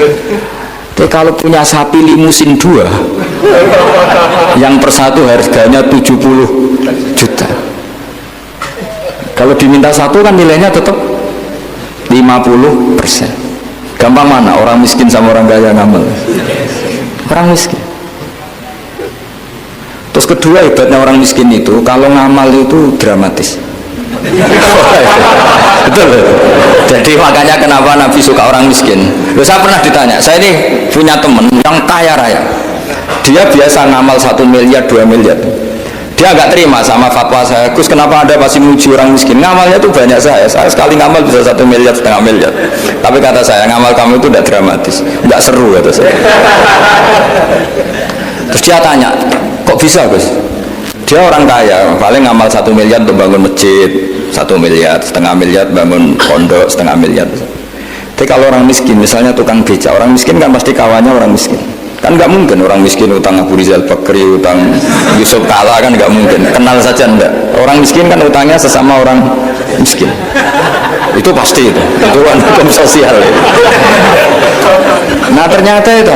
A: Tapi kalau punya sapi limusin 2 yang per 1 harganya 70 juta, kalau diminta 1 kan nilainya tetap 50%. Gampang mana orang miskin sama orang kaya ngamal? Orang miskin. Terus kedua hebatnya orang miskin itu, kalau ngamal itu dramatis. Betul. Jadi makanya kenapa Nabi suka orang miskin. Loh, saya pernah ditanya, saya ini punya teman yang kaya raya, dia biasa ngamal 1 miliar 2 miliar. Dia nggak terima sama fatwa saya, Gus kenapa Anda pasti muji orang miskin? Ngamalnya tuh banyak saya sekali ngamal bisa 1,5 miliar. Tapi kata saya, ngamal kamu itu tidak dramatis, tidak seru kata saya. Terus dia tanya, kok bisa Gus? Dia orang kaya, paling ngamal 1 miliar untuk bangun masjid, 1 miliar, 1,5 miliar bangun pondok, 1,5 miliar. Tapi kalau orang miskin, misalnya tukang beca, orang miskin kan pasti kawannya orang miskin. Kan nggak mungkin orang miskin utang Abu Rizal Bakri, utang Yusuf Kala, kan nggak mungkin. Kenal saja enggak. Orang miskin kan utangnya sesama orang miskin. Itu pasti itu kan hukum sosial. Ya. Nah ternyata itu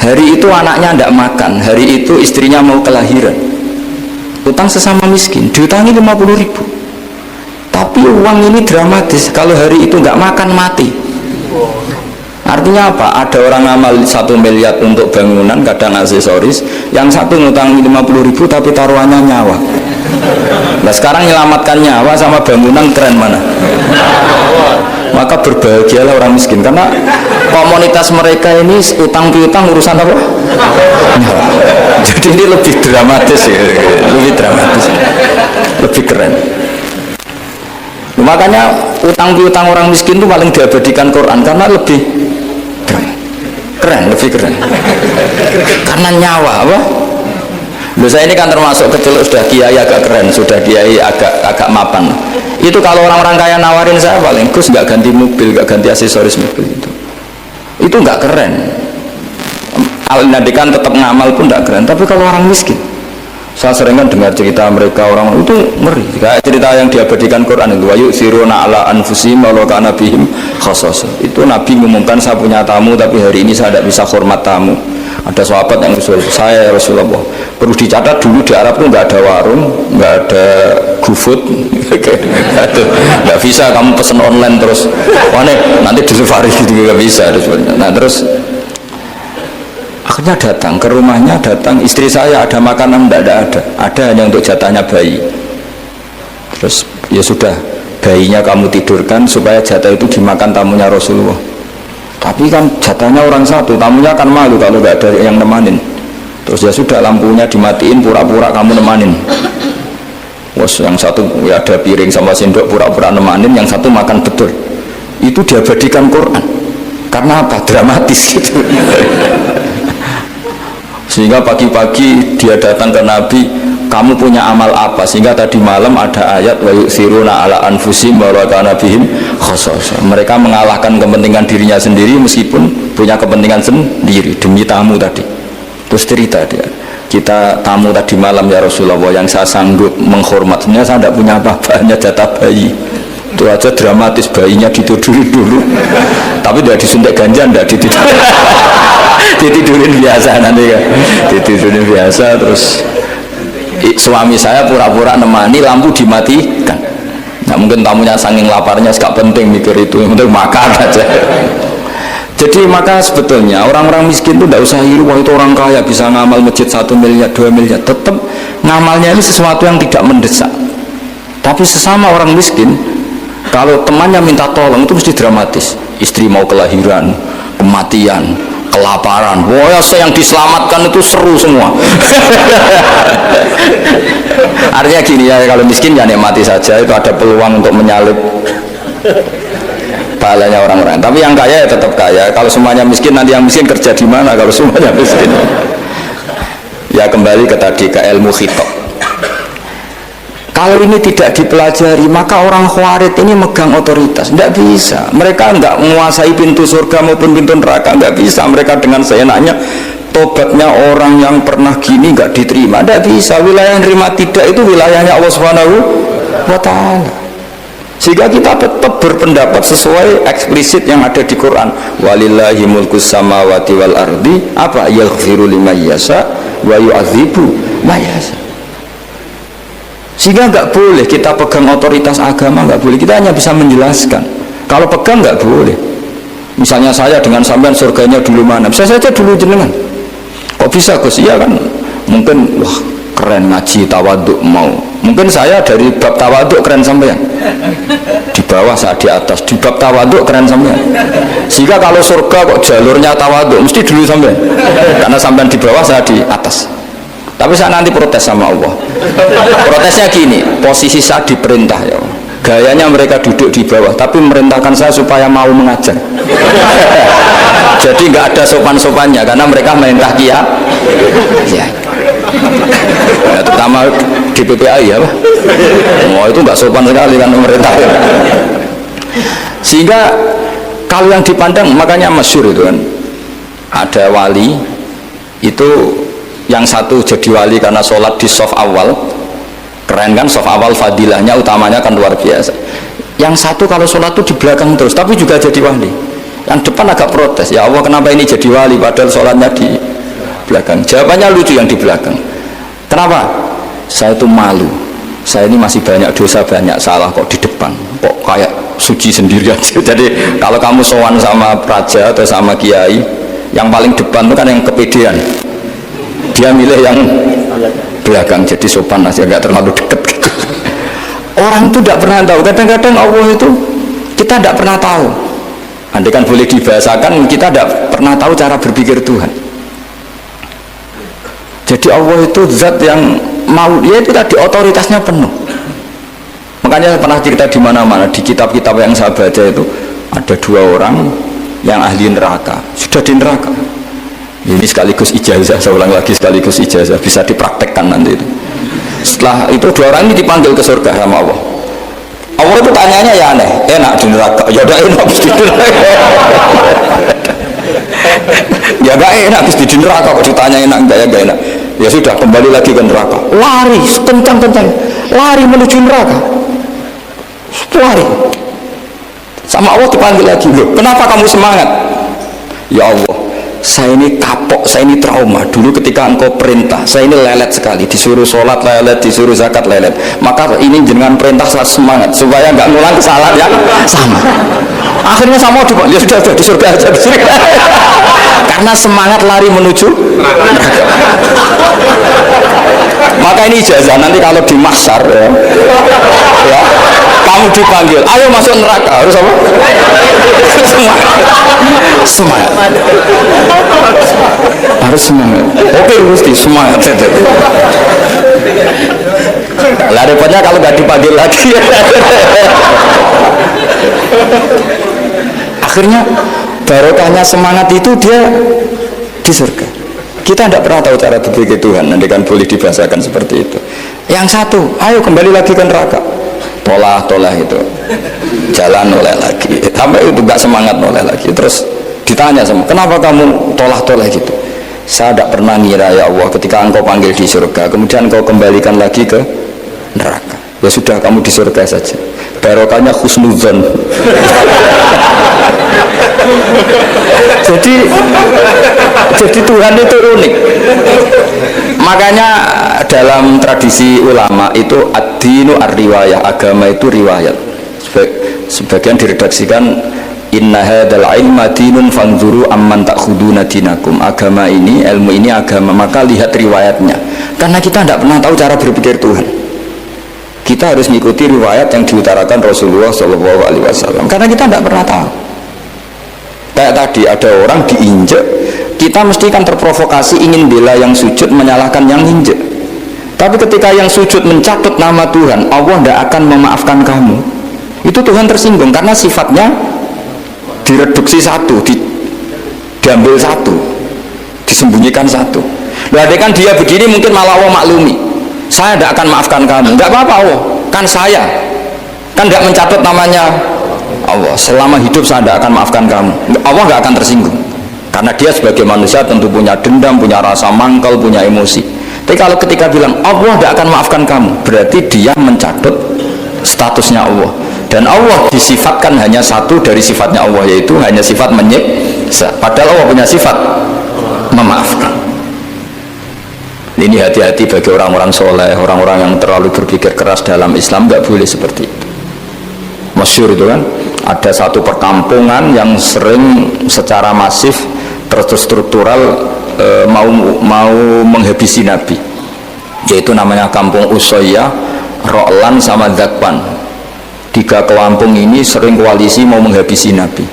A: hari itu anaknya enggak makan, hari itu istrinya mau kelahiran. Utang sesama miskin, diutangi 50.000. Tapi uang ini dramatis. Kalau hari itu enggak makan mati. Artinya apa? Ada orang ngamal 1 miliar untuk bangunan, kadang aksesoris, yang satu ngutang 50.000 tapi taruhannya nyawa. Nah sekarang menyelamatkan nyawa sama bangunan keren mana? Maka berbahagialah orang miskin, karena komunitas mereka ini utang piutang urusan apa? Jadi ini lebih dramatis ya, lebih dramatis, lebih keren. Makanya utang piutang orang miskin itu paling diabadikan Quran karena lebih keren, lebih keren. Karena nyawa apa? Loh, saya ini kan termasuk kecil sudah kiai agak keren, sudah kiai agak mapan. Itu kalau orang-orang kaya nawarin saya paling Gus nggak ganti mobil, nggak ganti aksesoris mobil itu nggak keren. Al-Nadikan tetap ngamal pun nggak keren. Tapi kalau orang miskin, saya sering kan dengar cerita mereka orang itu ngeri. Kayak cerita yang diabadikan Quran itu, wa yu'thiruna ala anfusihim walau kana bihim khassasah. Itu Nabi mengumumkan saya punya tamu tapi hari ini saya tidak bisa hormat tamu. Ada sahabat yang usul saya, ya Rasulullah, perlu dicatat dulu di Arab itu nggak ada warung, nggak ada GoFood, nggak bisa kamu pesen online terus, nanti delivery gitu nggak bisa. Nah terus akhirnya datang ke rumahnya, datang istri saya ada makanan, tidak ada hanya untuk jatahnya bayi. Terus ya sudah, bayinya kamu tidurkan supaya jatah itu dimakan tamunya Rasulullah. Tapi kan jatahnya orang satu, tamunya kan malu kalau nggak ada yang nemanin. Terus ya sudah, lampunya dimatiin, pura-pura kamu nemanin. Wos yang satu ya ada piring sama sendok, pura-pura nemanin, yang satu makan betul. Itu diabadikan Quran. Karena apa? Dramatis gitu. Sehingga pagi-pagi dia datang ke Nabi, kamu punya amal apa? Sehingga tadi malam ada ayat wa yu'thiruna ala anfusihim wa kana bihim khassasah. Mereka mengalahkan kepentingan dirinya sendiri meskipun punya kepentingan sendiri demi tamu tadi. Terus cerita dia, kita tamu tadi malam ya Rasulullah, yang saya sanggup menghormatnya saya tidak punya apa-apa, hanya jatah bayi. Itu aja dramatis, bayinya ditidurin dulu. Tapi tidak disuntik ganja, tidak ditidurin. Ditidurin biasa nanti kan. Ditidurin biasa. Terus suami saya pura-pura nemani, lampu dimatikan. Nah mungkin tamunya saking laparnya gak penting mikir itu, yang penting makan aja. Jadi maka sebetulnya orang-orang miskin itu tidak usah iri, wah itu orang kaya bisa ngamal masjid 1 miliar 2 miliar. Tetap ngamalnya ini sesuatu yang tidak mendesak. Tapi sesama orang miskin, kalau temannya minta tolong itu mesti dramatis. Istri mau kelahiran, kematian, kelaparan, wah yang diselamatkan itu seru semua. Artinya gini ya, kalau miskin ya nikmati saja, itu ada peluang untuk menyalip pahalanya orang-orang. Tapi yang kaya ya tetap kaya. Kalau semuanya miskin, nanti yang miskin kerja di mana kalau semuanya miskin? Ya kembali ke tadi, ke ilmu khitab. Kalau ini tidak dipelajari, maka orang khawarid ini megang otoritas. Tidak bisa. Mereka tidak menguasai pintu surga maupun pintu neraka. Tidak bisa. Mereka dengan seenaknya, tobatnya orang yang pernah gini nggak diterima. Tidak bisa. Wilayah yang terima tidak itu wilayahnya Allah Subhanahu wa Ta'ala. Sehingga kita tetap berpendapat sesuai eksplisit yang ada di Quran. Walillahi mulkus samawati wal ardi. Apa? Yaghfiru liman yasha wa yu'adzibu man yasha. Sehingga nggak boleh kita pegang otoritas agama, nggak boleh. Kita hanya bisa menjelaskan. Kalau pegang nggak boleh. Misalnya saya dengan sampean surganya dulu mana? Bisa saja dulu jenengan. Kok bisa Gus? Iya kan? Mungkin wah keren ngaji tawaduk mau. Mungkin saya dari bab tawaduk keren sampean. Di bawah saya di atas. Di bab tawaduk keren sampean. Sehingga kalau surga kok jalurnya tawaduk, mesti dulu sampean. Karena sampean di bawah saya di atas. Tapi saya nanti protes sama Allah. Protesnya gini, posisi saya diperintah ya Allah. Gayanya mereka duduk di bawah, tapi merintahkan saya supaya mau mengajar. Jadi nggak ada sopan-sopannya, karena mereka merintah ya. Ya, terutama di PPAI ya Pak. Oh itu nggak sopan sekali kan pemerintah. Sehingga kalau yang dipandang, makanya masyhur itu kan, ada wali itu yang satu jadi wali karena sholat di shaf awal, keren kan, shaf awal fadilahnya utamanya kan luar biasa. Yang satu kalau sholat itu di belakang terus, tapi juga jadi wali. Yang depan agak protes, ya Allah kenapa ini jadi wali padahal sholatnya di belakang. Jawabannya lucu yang di belakang. Kenapa? Saya itu malu, saya ini masih banyak dosa, banyak salah, kok di depan kok kayak suci sendirian. Jadi kalau kamu sowan sama praja atau sama kiai, yang paling depan itu kan yang kepedean, dia milih yang belakang jadi sopan aja, nggak terlalu dekat gitu. Orang itu tidak pernah tahu. Kadang-kadang Allah itu kita tidak pernah tahu. Andai kan boleh dibahasakan, kita tidak pernah tahu cara berpikir Tuhan. Jadi Allah itu zat yang mau, ya itu tadi otoritasnya penuh. Makanya pernah cerita di mana-mana, di kitab-kitab yang saya baca itu ada 2 orang yang ahli neraka, sudah di neraka. Ini sekaligus ijazah, saya ulang lagi sekaligus ijazah, bisa dipraktekkan nanti itu. Setelah itu 2 orang ini dipanggil ke surga sama Allah. Allah itu tanyanya ya aneh, enak di neraka? Ya udah enak di neraka. Ya gak enak di neraka, kok ditanya enak enggak ya gak enak. Ya sudah, kembali lagi ke neraka. Lari kencang-kencang, lari menuju neraka. Lari. Sama Allah dipanggil lagi, loh, kenapa kamu semangat? Ya Allah, saya ini kapok, saya ini trauma. Dulu ketika engkau perintah, saya ini lelet sekali, disuruh sholat lelet, disuruh zakat lelet. Maka ini dengan perintah saya semangat supaya nggak ngulang kesalahan yang sama. Akhirnya sama dipanggil, ya sudah di surga aja, di surga. Karena semangat lari menuju neraka. Maka ini ijazah, nanti kalau di mahsyar ya, kamu dipanggil, ayo masuk neraka, harus apa? Semangat. Harus semangat. Oke, mesti semangat. Lah repotnya kalau nggak dipanggil lagi. Akhirnya barokahnya semangat itu dia di surga. Kita tidak pernah tahu cara berpikir Tuhan, nanti kan boleh dibahasakan seperti itu. Yang satu, ayo kembali lagi ke neraka. Tolah itu, jalan noleh lagi. Sampai itu gak semangat noleh lagi. Terus ditanya sama, kenapa kamu tolah gitu? Saya tidak pernah ngira ya Allah, ketika engkau panggil di surga, kemudian engkau kembalikan lagi ke neraka. Ya sudah, kamu di surga saja. Barokahnya husnudzon. jadi Tuhan itu unik. Makanya dalam tradisi ulama itu ad-dinu ar-riwayah, agama itu riwayat. Sebagian diredaksikan inna hadzal ilma dinun fanzuru amman ta'khuduna dinakum. Agama ini, ilmu ini agama, maka lihat riwayatnya. Karena kita tidak pernah tahu cara berpikir Tuhan. Kita harus mengikuti riwayat yang diutarakan Rasulullah SAW. Karena kita tidak pernah tahu. Kayak tadi ada orang diinjek, kita mesti kan terprovokasi ingin bela yang sujud menyalahkan yang injek. Tapi ketika yang sujud mencatut nama Tuhan, Allah tidak akan memaafkan kamu. Itu Tuhan tersinggung karena sifatnya direduksi satu, diambil satu, disembunyikan satu. Berarti kan dia begini mungkin malah Allah maklumi. Saya tidak akan maafkan kamu. Tidak apa-apa Allah, kan saya kan tidak mencatut namanya Allah. Selama hidup saya tidak akan maafkan kamu. Allah tidak akan tersinggung karena dia sebagai manusia tentu punya dendam, punya rasa mangkal, punya emosi. Tapi kalau ketika bilang Allah tidak akan maafkan kamu, berarti dia mencatut statusnya Allah. Dan Allah disifatkan hanya satu dari sifatnya Allah, yaitu hanya sifat menyiksa. Padahal Allah punya sifat memaafkan. Ini hati-hati bagi orang-orang soleh, orang-orang yang terlalu berpikir keras dalam Islam, nggak boleh seperti itu. Masyhur itu kan, ada satu perkampungan yang sering secara masif terstruktural mau menghabisi Nabi, yaitu namanya kampung Usoyyah, Ro'lan sama Zakwan. 3 kampung ini sering koalisi mau menghabisi Nabi,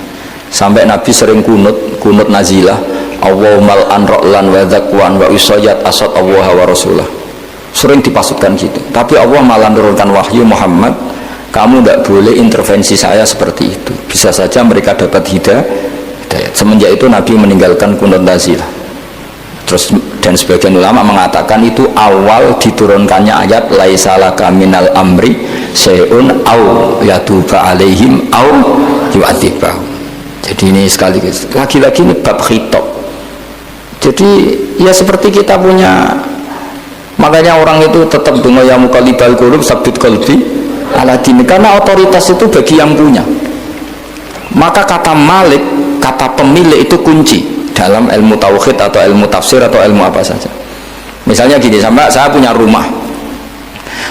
A: sampai Nabi sering kunut nazilah, Allahumma an Ro'lan wa Zakwan wa Usoyyat asad Allah wa Rasulah. Sering dipasutkan gitu. Tapi Allah malah menurunkan wahyu, Muhammad, kamu tidak boleh intervensi saya seperti itu. Bisa saja mereka dapat hidayah. Semenjak itu Nabi meninggalkan kunut nazilah. Terus dan sebagian ulama mengatakan itu awal diturunkannya ayat laisalaka minal amri syai'un au yatuba alaihim au yu'adzibahum. Jadi ini sekali lagi-lagi ini bab khitab. Jadi ya seperti kita punya, makanya orang itu tetap dengar ya muqallibal qulub sabbit qalbi ala dini, karena otoritas itu bagi yang punya. Maka kata malik, kata pemilik itu kunci dalam ilmu tauhid atau ilmu tafsir atau ilmu apa saja. Misalnya gini, saya punya rumah.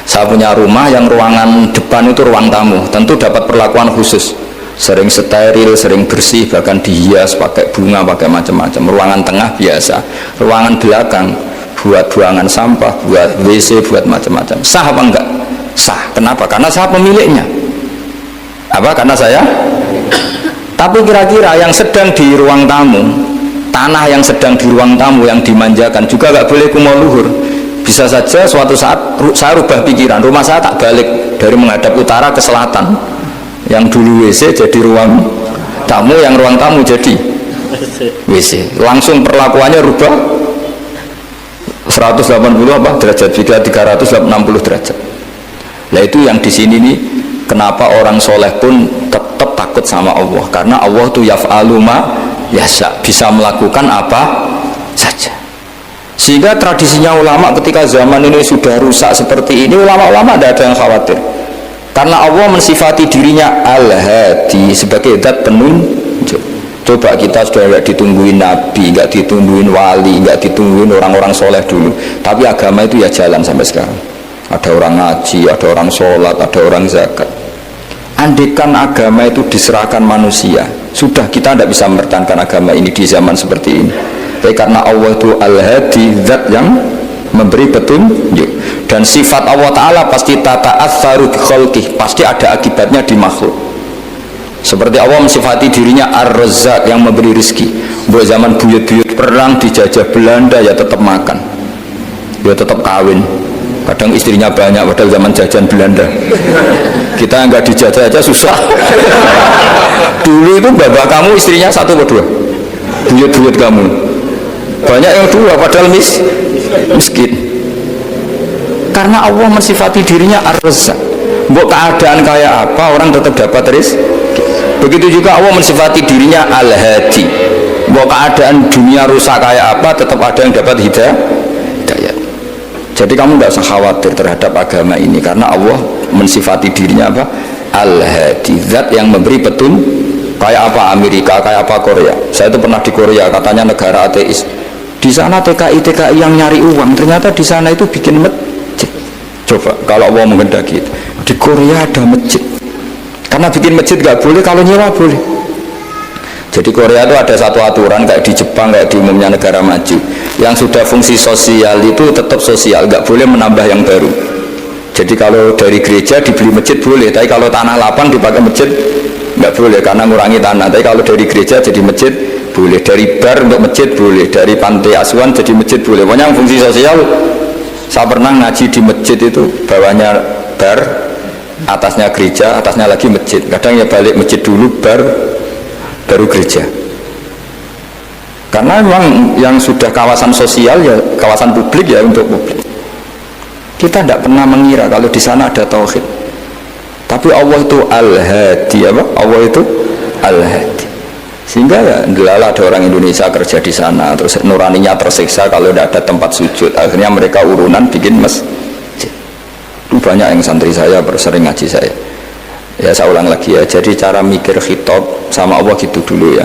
A: Saya punya rumah yang ruangan depan itu ruang tamu, tentu dapat perlakuan khusus. Sering steril, sering bersih, bahkan dihias pakai bunga, pakai macam-macam. Ruangan tengah biasa, ruangan belakang buat buangan sampah, buat WC, buat macam-macam. Sah apa enggak? Sah. Kenapa? Karena saya pemiliknya. Apa? Karena saya. Tapi kira-kira yang sedang di ruang tamu, tanah yang sedang di ruang tamu yang dimanjakan juga enggak boleh kumau luhur. Bisa saja suatu saat saya rubah pikiran, rumah saya tak balik dari menghadap utara ke selatan, yang dulu WC jadi ruang tamu, yang ruang tamu jadi WC. Langsung perlakuannya rubah 180 apa derajat, 360 derajat. Nah itu yang di sini nih, kenapa orang soleh pun tetap takut sama Allah, karena Allah tuh yaf'alu ma yasha, bisa melakukan apa saja. Sehingga tradisinya ulama ketika zaman ini sudah rusak seperti ini, ulama-ulama tidak ada yang khawatir, karena Allah mensifati dirinya Al-Hadi sebagai zat penunjuk. Coba kita sudah nggak ditungguin nabi, nggak ditungguin wali, nggak ditungguin orang-orang soleh dulu, tapi agama itu ya jalan sampai sekarang. Ada orang ngaji, ada orang sholat, ada orang zakat. Andaikan agama itu diserahkan manusia, sudah kita tidak bisa mempertahankan agama ini di zaman seperti ini. Tapi karena Allah itu Al-Hadi, zat yang memberi petunjuk, dan sifat Allah Ta'ala pasti tata'atsaru bi khalqih, pasti ada akibatnya di makhluk. Seperti Allah mensifati dirinya Ar-Razzaq, yang memberi rezeki. Buat zaman buyut-buyut perang dijajah Belanda ya tetap makan, ya tetap kawin. Kadang istrinya banyak, padahal zaman jajan Belanda. Kita nggak dijajah aja susah. Dulu itu bapak kamu istrinya satu atau dua, buyut-buyut kamu banyak yang dua, padahal miskin. Karena Allah mensifati dirinya Ar-Razzaq. Mbok keadaan kayak apa, orang tetap dapat rezeki. Begitu juga Allah mensifati dirinya Al-Hadi. Mbok keadaan dunia rusak kayak apa, tetap ada yang dapat hidayah. Jadi kamu tidak usah khawatir terhadap agama ini, karena Allah mensifati dirinya apa? Al-Hadi, zat yang memberi petunjuk. Kayak apa Amerika, kayak apa Korea. Saya itu pernah di Korea, katanya negara ateis. Di sana TKI yang nyari uang, ternyata di sana itu bikin masjid. Coba kalau Allah menghendaki, di Korea ada masjid. Karena bikin masjid nggak boleh, kalau nyewa boleh. Jadi Korea itu ada satu aturan kayak di Jepang, kayak di umumnya negara maju, yang sudah fungsi sosial itu tetap sosial, nggak boleh menambah yang baru. Jadi kalau dari gereja dibeli masjid boleh, tapi kalau tanah lapang dipakai masjid nggak boleh, karena ngurangi tanah. Tapi kalau dari gereja jadi masjid boleh, dari bar untuk masjid boleh, dari pantai asuhan jadi masjid boleh. Pokoknya fungsi sosial. Saya pernah ngaji di masjid itu, bawahnya bar, atasnya gereja, atasnya lagi masjid. Kadang ya balik masjid dulu, bar, baru gereja. Karena memang yang sudah kawasan sosial ya kawasan publik ya untuk publik. Kita tidak pernah mengira kalau di sana ada tauhid. Tapi Allah itu Al-Hadi, apa? Allah itu Al-Hadi. Sehingga ya adalah ada orang Indonesia kerja di sana, terus nuraninya tersiksa kalau tidak ada tempat sujud. Akhirnya mereka urunan bikin masjid. Banyak yang santri saya bersering ngaji saya. Ya saya ulang lagi ya, jadi cara mikir khitab sama Allah gitu dulu ya.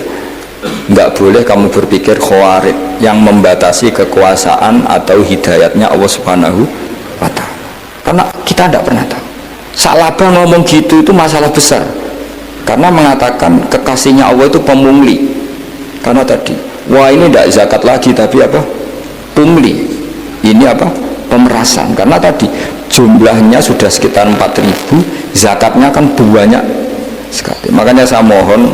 A: Nggak boleh kamu berpikir khawarid yang membatasi kekuasaan atau hidayatnya Allah Subhanahu wa ta'ala, karena kita tidak pernah tahu. Salabah ngomong gitu itu masalah besar, karena mengatakan kekasihnya Allah itu pemungli. Karena tadi, wah ini tidak zakat lagi tapi apa? Pungli. Ini apa? Pemerasan. Karena tadi jumlahnya sudah sekitar 4.000, zakatnya kan banyak sekali. Makanya saya mohon,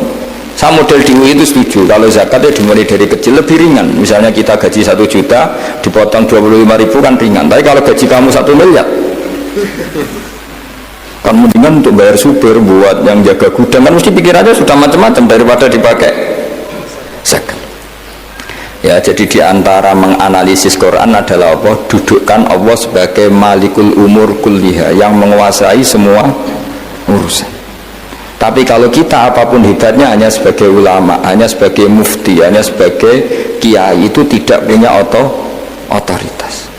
A: saya model di UI itu setuju kalau zakatnya dimulai dari kecil lebih ringan. Misalnya kita gaji 1 juta dipotong 25.000 kan ringan, tapi kalau gaji kamu 1 miliar kan mendingan untuk bayar supir, buat yang jaga gudang, kan mesti pikirannya sudah macam-macam daripada dipakai zakat. Ya, jadi diantara menganalisis Quran adalah apa? Dudukkan Allah sebagai Malikul Umur Kulliha, yang menguasai semua urusan. Tapi kalau kita apapun hebatnya hanya sebagai ulama, hanya sebagai mufti, hanya sebagai kiai, itu tidak punya otoritas.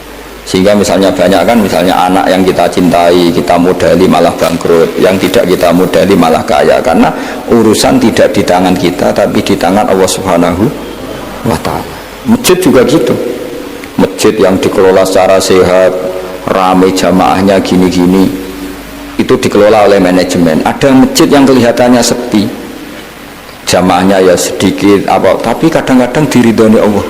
A: Sehingga misalnya banyak kan, misalnya anak yang kita cintai, kita modali malah bangkrut, yang tidak kita modali malah kaya, karena urusan tidak di tangan kita, tapi di tangan Allah Subhanahu wa ta'ala. Masjid juga gitu. Masjid yang dikelola secara sehat, ramai jamaahnya gini-gini, itu dikelola oleh manajemen. Ada masjid yang kelihatannya sepi, jamaahnya ya sedikit apa, tapi kadang-kadang diridhoni Allah.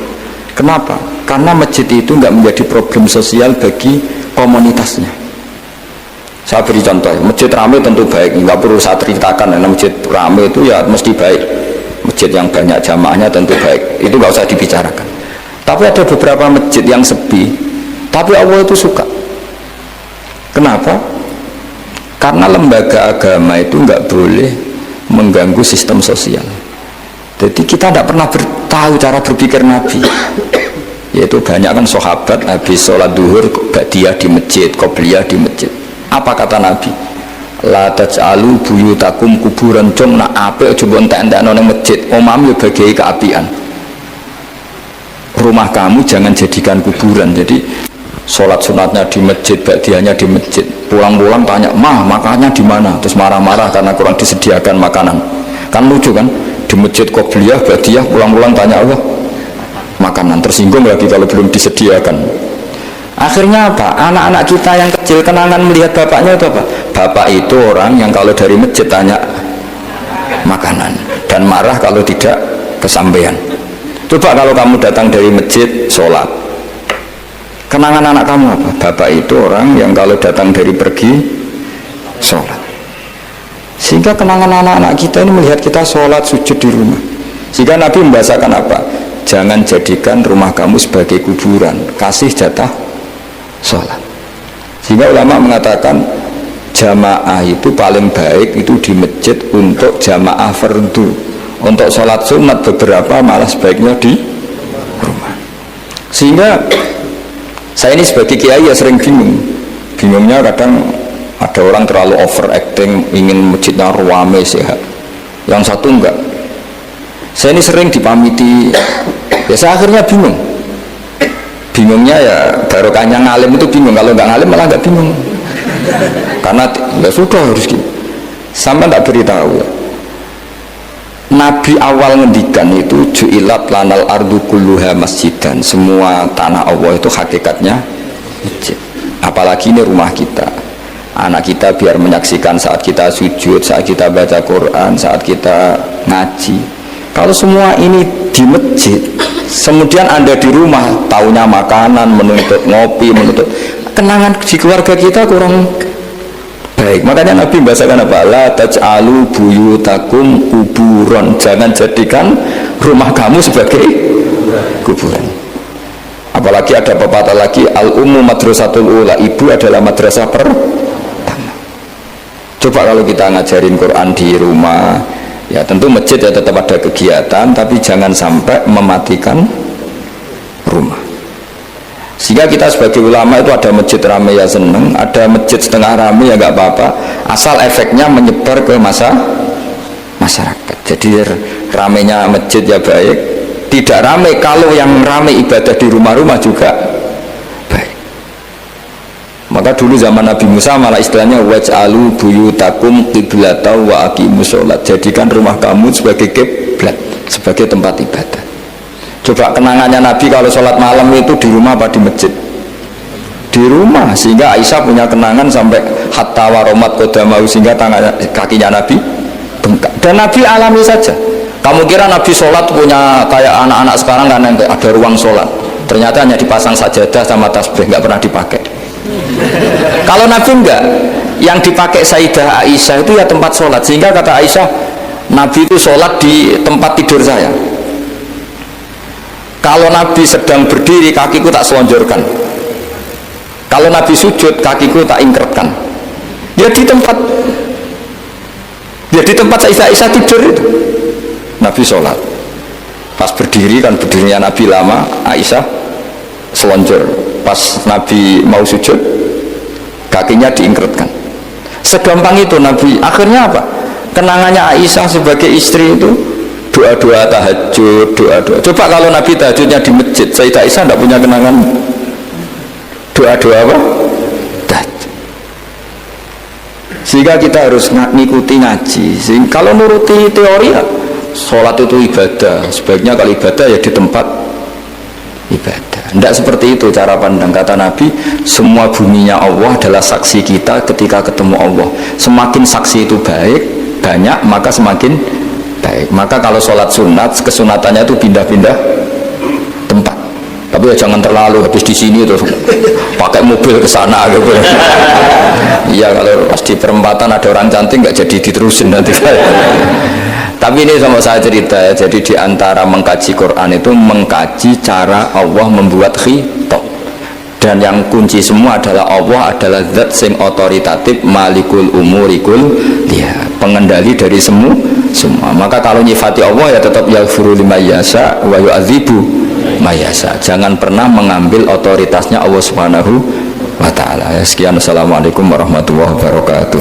A: Kenapa? Karena masjid itu nggak menjadi problem sosial bagi komunitasnya. Saya beri contoh, masjid ramai tentu baik, nggak perlu saya ceritakan, karena masjid ramai itu ya mesti baik. Masjid yang banyak jamaahnya tentu baik, itu nggak usah dibicarakan. Tapi ada beberapa masjid yang sepi, Tapi Allah itu suka. Kenapa? Karena lembaga agama itu nggak boleh mengganggu sistem sosial. Jadi kita tidak pernah tahu cara berpikir Nabi. Yaitu banyak kan sahabat habis sholat duhur ba'diyah di masjid, qobliyah di masjid. Apa kata Nabi? La taj'alu buyutakum kuburan, cung nak apik aja mbok entek-entekno ning masjid. Omam yo bagiai keapian. Rumah kamu jangan jadikan kuburan. Jadi sholat sunatnya di masjid, ba'diyahnya di masjid. Pulang-pulang tanya, "Mah, makannya di mana?" Terus marah-marah karena kurang disediakan makanan. Kan lucu kan? Di masjid qobliyah, ba'diyah, pulang-pulang tanya Allah makanan, tersinggung lagi kalau belum disediakan. Akhirnya apa? Anak-anak kita yang kecil kenangan melihat bapaknya itu apa? Bapak itu orang yang kalau dari masjid tanya makanan dan marah kalau tidak kesampaian. Coba kalau kamu datang dari masjid sholat, kenangan anak kamu apa? Bapak itu orang yang kalau datang dari pergi sholat. Sehingga kenangan anak-anak kita ini melihat kita sholat sujud di rumah. Sehingga Nabi membahasakan apa? Jangan jadikan rumah kamu sebagai kuburan, kasih jatah sholat. Sehingga ulama mengatakan jamaah itu paling baik itu di masjid untuk jamaah fardu. Untuk sholat sunat beberapa malah sebaiknya di rumah. Sehingga saya ini sebagai kiai ya sering bingungnya kadang ada orang terlalu overacting ingin masjidnya ruame sehat, yang satu enggak. Saya ini sering dipamiti, ya saya akhirnya bingungnya ya barokahnya ngalim itu bingung, kalau nggak ngalim malah nggak bingung karena ya sudah harus gitu. Sampai tak beritahu ya, Nabi awal ngendikan itu ju'ilat lanal ardu kulluha masjidan, semua tanah Allah itu hakikatnya masjid. Apalagi ini rumah kita, anak kita biar menyaksikan saat kita sujud, saat kita baca Quran, saat kita ngaji. Kalau semua ini di masjid, kemudian Anda di rumah taunya makanan, menuntut ngopi, menuntut kenangan di keluarga kita kurang baik. Makanya Nabi membahasakan apa? La taj'alu buyutakum kuburon, jangan jadikan rumah kamu sebagai kuburan. Apalagi ada pepatah lagi, al-ummu madrasatul ula, ibu adalah madrasah pertama. Coba kalau kita ngajarin Quran di rumah, ya tentu masjid ya tetap ada kegiatan, tapi jangan sampai mematikan rumah. Sehingga kita sebagai ulama itu ada masjid ramai ya seneng, ada masjid setengah ramai ya nggak apa-apa, asal efeknya menyebar ke masyarakat. Jadi ramainya masjid ya baik, tidak ramai kalau yang ramai ibadah di rumah-rumah juga baik. Maka dulu zaman Nabi Musa malah istilahnya waj'alu buyutakum qiblatan wa aqimus sholat, jadikan rumah kamu sebagai kiblat, sebagai tempat ibadah. Coba kenangannya Nabi kalau sholat malam itu di rumah apa di masjid? Di rumah. Sehingga Aisyah punya kenangan sampai hatta waromat qodamau, sehingga tangannya, kakinya Nabi bengkak. Dan Nabi alami saja. Kamu kira Nabi sholat punya kayak anak-anak sekarang kan ada ruang sholat, ternyata hanya dipasang sajadah sama tasbih, nggak pernah dipakai. Kalau Nabi enggak, yang dipakai Sayyidah Aisyah itu ya tempat sholat. Sehingga kata Aisyah, Nabi itu sholat di tempat tidur saya. Kalau Nabi sedang berdiri, kakiku tak selonjorkan. Kalau Nabi sujud, kakiku tak ingkertkan. Ya di tempat Sayyidah Aisyah tidur itu Nabi sholat. Pas berdiri kan berdirinya Nabi lama, Aisyah selonjor. Pas Nabi mau sujud, kakinya diingkertkan. Segampang itu Nabi. Akhirnya apa? Kenangannya Aisyah sebagai istri itu doa-doa tahajud, doa-doa. Coba kalau Nabi tahajudnya di masjid, Sayyidah Aisyah tidak punya kenangan doa-doa apa? Tahajud. Sehingga kita harus ngikuti ngaji. Sehingga kalau nuruti teori ya, sholat itu ibadah, sebaiknya kalau ibadah ya di tempat ibadah. Tidak seperti itu cara pandang. Kata Nabi, semua buminya Allah adalah saksi kita ketika ketemu Allah. Semakin saksi itu banyak, maka semakin baik. Maka kalau sholat sunat, kesunatannya itu pindah-pindah tempat. Tapi ya jangan terlalu habis di sini terus pakai mobil ke sana gitu. Iya, kalau pas di perempatan ada orang cantik nggak jadi diterusin nanti. Tapi ini sama saya cerita ya. Jadi di antara mengkaji Quran itu mengkaji cara Allah membuat khitab. Dan yang kunci semua adalah Allah adalah zat sing otoritatif, malikul umurikul dia, pengendali dari semua. Maka kalau nyifati Allah ya tetap yaghfiru liman yasha wa yu'adzibu may yasha. Jangan pernah mengambil otoritasnya Allah Subhanahu wa taala. Sekian, assalamualaikum warahmatullahi wabarakatuh.